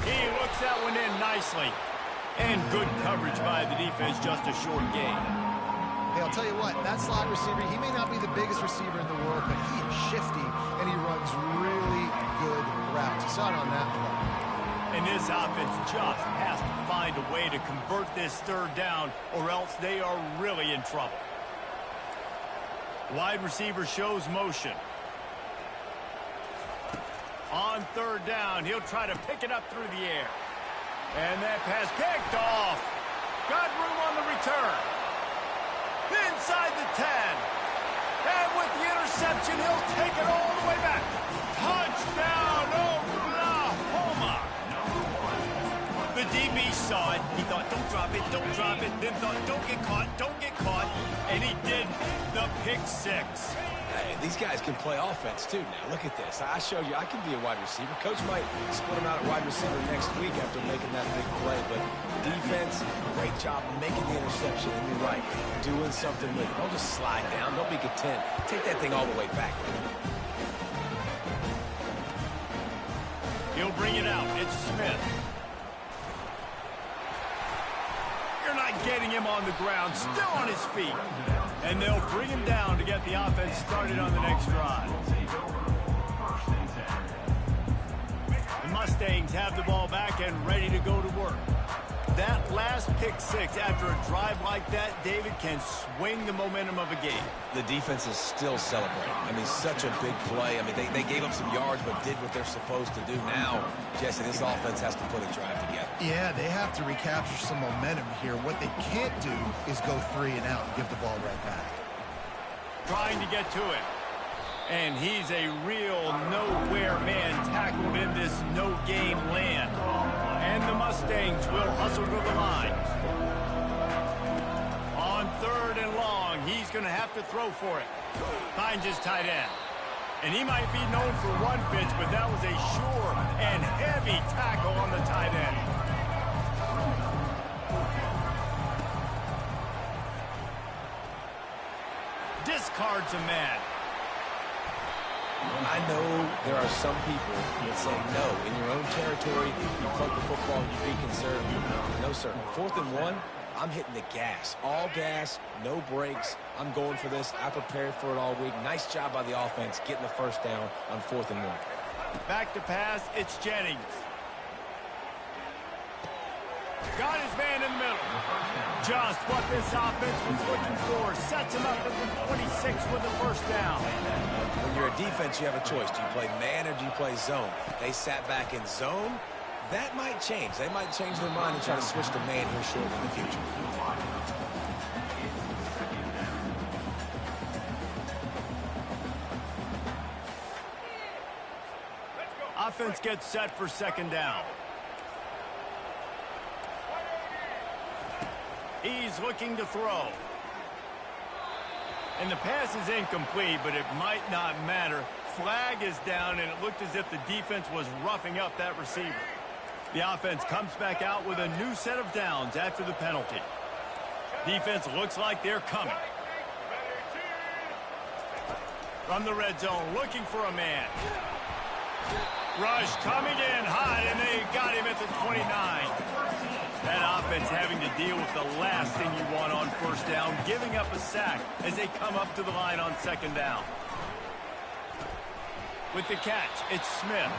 He looks that one in nicely. And good coverage by the defense, just a short gain. Hey, I'll tell you what, that slot receiver, he may not be the biggest receiver in the world, but he is shifty, and he runs really good routes. You saw it on that play. And this offense just has to find a way to convert this third down, or else they are really in trouble. Wide receiver shows motion. On third down, he'll try to pick it up through the air. And that pass picked off. Got room on the return. Inside the 10. And with the interception, he'll take it all the way back. Touchdown, Oklahoma. The DB saw it. He thought, don't drop it, don't drop it. Then thought, don't get caught. And he did the pick six. Hey, these guys can play offense, too, now. Look at this. I showed you I can be a wide receiver. Coach might split him out at wide receiver next week after making that big play. But defense, great job making the interception. And you're right, doing something with it. Don't just slide down. Don't be content. Take that thing all the way back. He'll bring it out. It's Smith. You're not getting him on the ground. Still on his feet. And they'll bring him down to get the offense started on the next drive. The Mustangs have the ball back and ready to go to work. That last pick six after a drive like that, David, can swing the momentum of a game. The defense is still celebrating. I mean, such a big play. I mean, they gave up some yards but did what they're supposed to do. Now, Jesse, this offense has to put a drive together. Yeah, they have to recapture some momentum here. What they can't do is go 3 and out and give the ball right back. Trying to get to it. And he's a real nowhere man tackled in this no-game land. And the Mustangs will hustle to the line. On 3rd and long, he's going to have to throw for it. Finds his tight end. And he might be known for one pitch, but that was a sure and heavy tackle on the tight end. Discards a man. I know there are some people that say, no, in your own territory, you play the football, you be conservative. No, sir. 4th and 1, I'm hitting the gas. All gas, no brakes. I'm going for this. I prepared for it all week. Nice job by the offense getting the first down on 4th and 1. Back to pass, it's Jennings. Got his man in the middle. Just what this offense was looking for. Sets him up at the 26 with the first down. When you're a defense, you have a choice. Do you play man or do you play zone? They sat back in zone. That might change. They might change their mind and try to switch to man here shortly in the future. Offense gets set for 2nd down. He's looking to throw. And the pass is incomplete, but it might not matter. Flag is down, and it looked as if the defense was roughing up that receiver. The offense comes back out with a new set of downs after the penalty. Defense looks like they're coming. From the red zone, looking for a man. Rush coming in hot, and they got him at the 29. That offense having to deal with the last thing you want on 1st down, giving up a sack as they come up to the line on 2nd down. With the catch, it's Smith.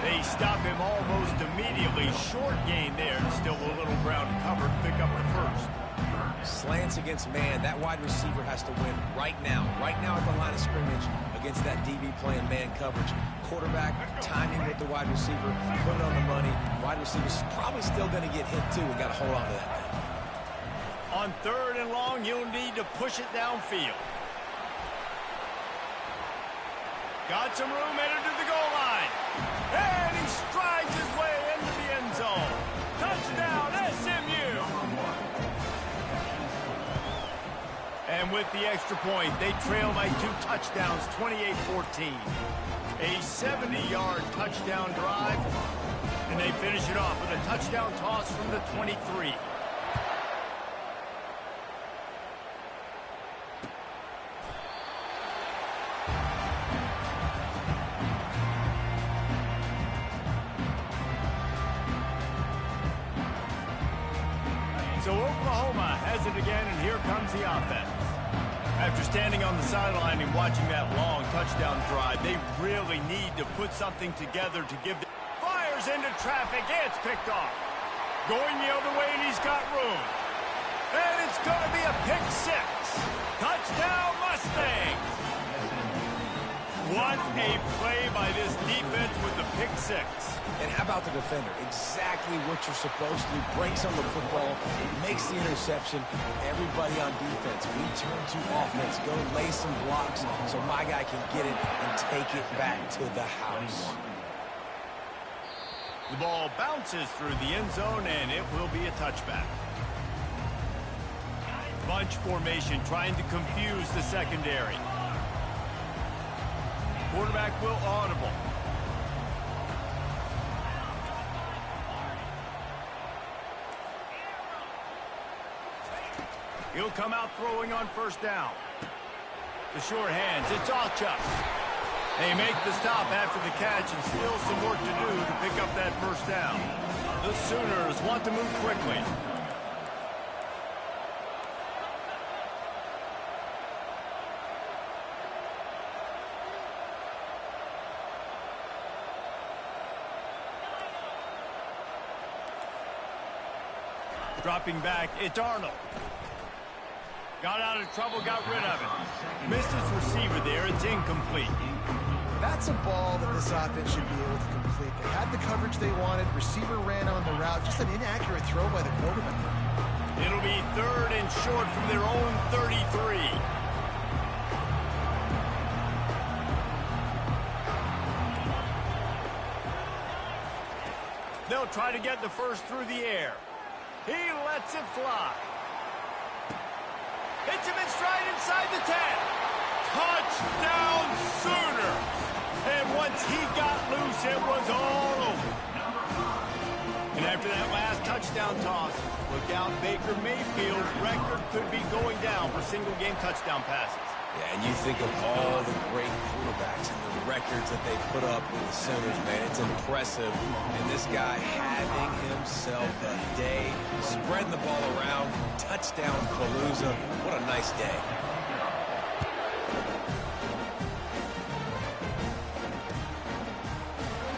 They stop him almost immediately. Short gain there, and still a little ground cover to pick up the first. Slants against man. That wide receiver has to win right now. Right now at the line of scrimmage against that DB playing man coverage. Quarterback timing with the wide receiver, put it on the money. Wide receiver's probably still going to get hit too and got to hold on to that thing. On 3rd and long, you'll need to push it downfield. Got some room headed to the goal line. And he strides his way into the end zone. Touchdown, SMU! And with the extra point, they trail by 2 touchdowns, 28-14. A 70-yard touchdown drive, and they finish it off with a touchdown toss from the 23. So Oklahoma has it again, and here comes the offense. After standing on the sideline and watching that long touchdown drive, they really need to put something together to give them. Fires into traffic. It's picked off. Going the other way, and he's got room. And it's going to be a pick six. Touchdown, Mustangs. What a play by this defense with the pick six. And how about the defender? Exactly what you're supposed to do. Breaks on the football, makes the interception. Everybody on defense, we turn to offense. Go lay some blocks so my guy can get it and take it back to the house. The ball bounces through the end zone, and it will be a touchback. Bunch formation trying to confuse the secondary. Quarterback will audible. He'll come out throwing on 1st down. The short hands, it's Alchuk. They make the stop after the catch and still some work to do to pick up that 1st down. The Sooners want to move quickly. Dropping back, it's Arnold. Got out of trouble, got rid of it. Missed his receiver there, it's incomplete. That's a ball that this offense should be able to complete. They had the coverage they wanted. Receiver ran on the route. Just an inaccurate throw by the quarterback. It'll be 3rd and short from their own 33. They'll try to get the first through the air. He lets it fly. Hits him in stride inside the 10. Touchdown Sooner. And once he got loose, it was all over. And after that last touchdown toss, look out, Baker Mayfield's record could be going down for single-game touchdown passes. Yeah, and you think of all the great quarterbacks and the records that they put up with the Sooners, man. It's impressive. And this guy having himself a day, spreading the ball around, touchdown Palooza. What a nice day.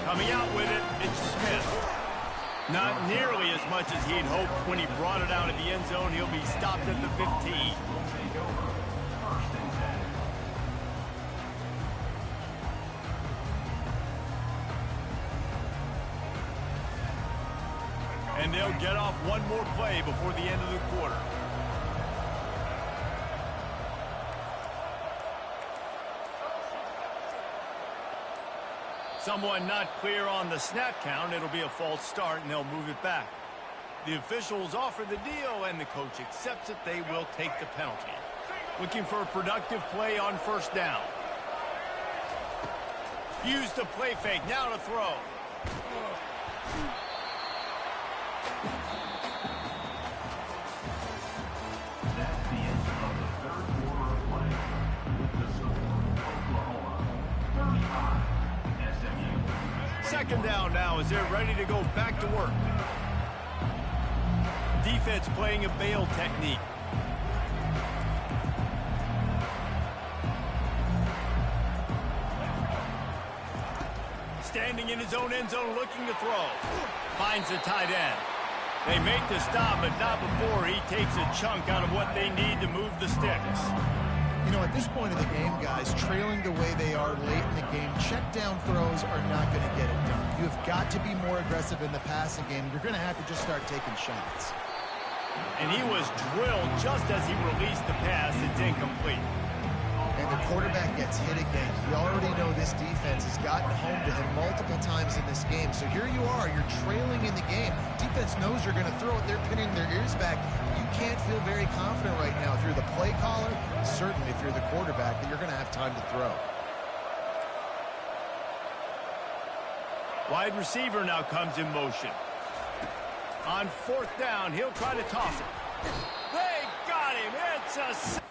Coming out with it, it's Smith. Not nearly as much as he'd hoped when he brought it out of the end zone. He'll be stopped at the 15. And they'll get off one more play before the end of the quarter. Someone not clear on the snap count. It'll be a false start, and they'll move it back. The officials offer the deal, and the coach accepts it. They will take the penalty. Looking for a productive play on first down. Use the play fake. Now to throw. That's the end of the 3rd quarter of play. The score, Oklahoma 35, SMU. Second down now as they're ready to go back to work. Defense playing a bail technique. Standing in his own end zone looking to throw. Finds the tight end. They make the stop, but not before he takes a chunk out of what they need to move the sticks. You know, at this point of the game, guys, trailing the way they are late in the game, check down throws are not going to get it done. You've got to be more aggressive in the passing game. You're going to have to just start taking shots. And he was drilled just as he released the pass. It's incomplete. And the quarterback gets hit again. You already know this defense has gotten home to him multiple times in this game. So here you are, you're trailing in the game. Defense knows you're going to throw it. They're pinning their ears back. You can't feel very confident right now if you're the play caller, certainly if you're the quarterback, that you're going to have time to throw. Wide receiver now comes in motion. On fourth down, he'll try to toss it. They got him. It's a...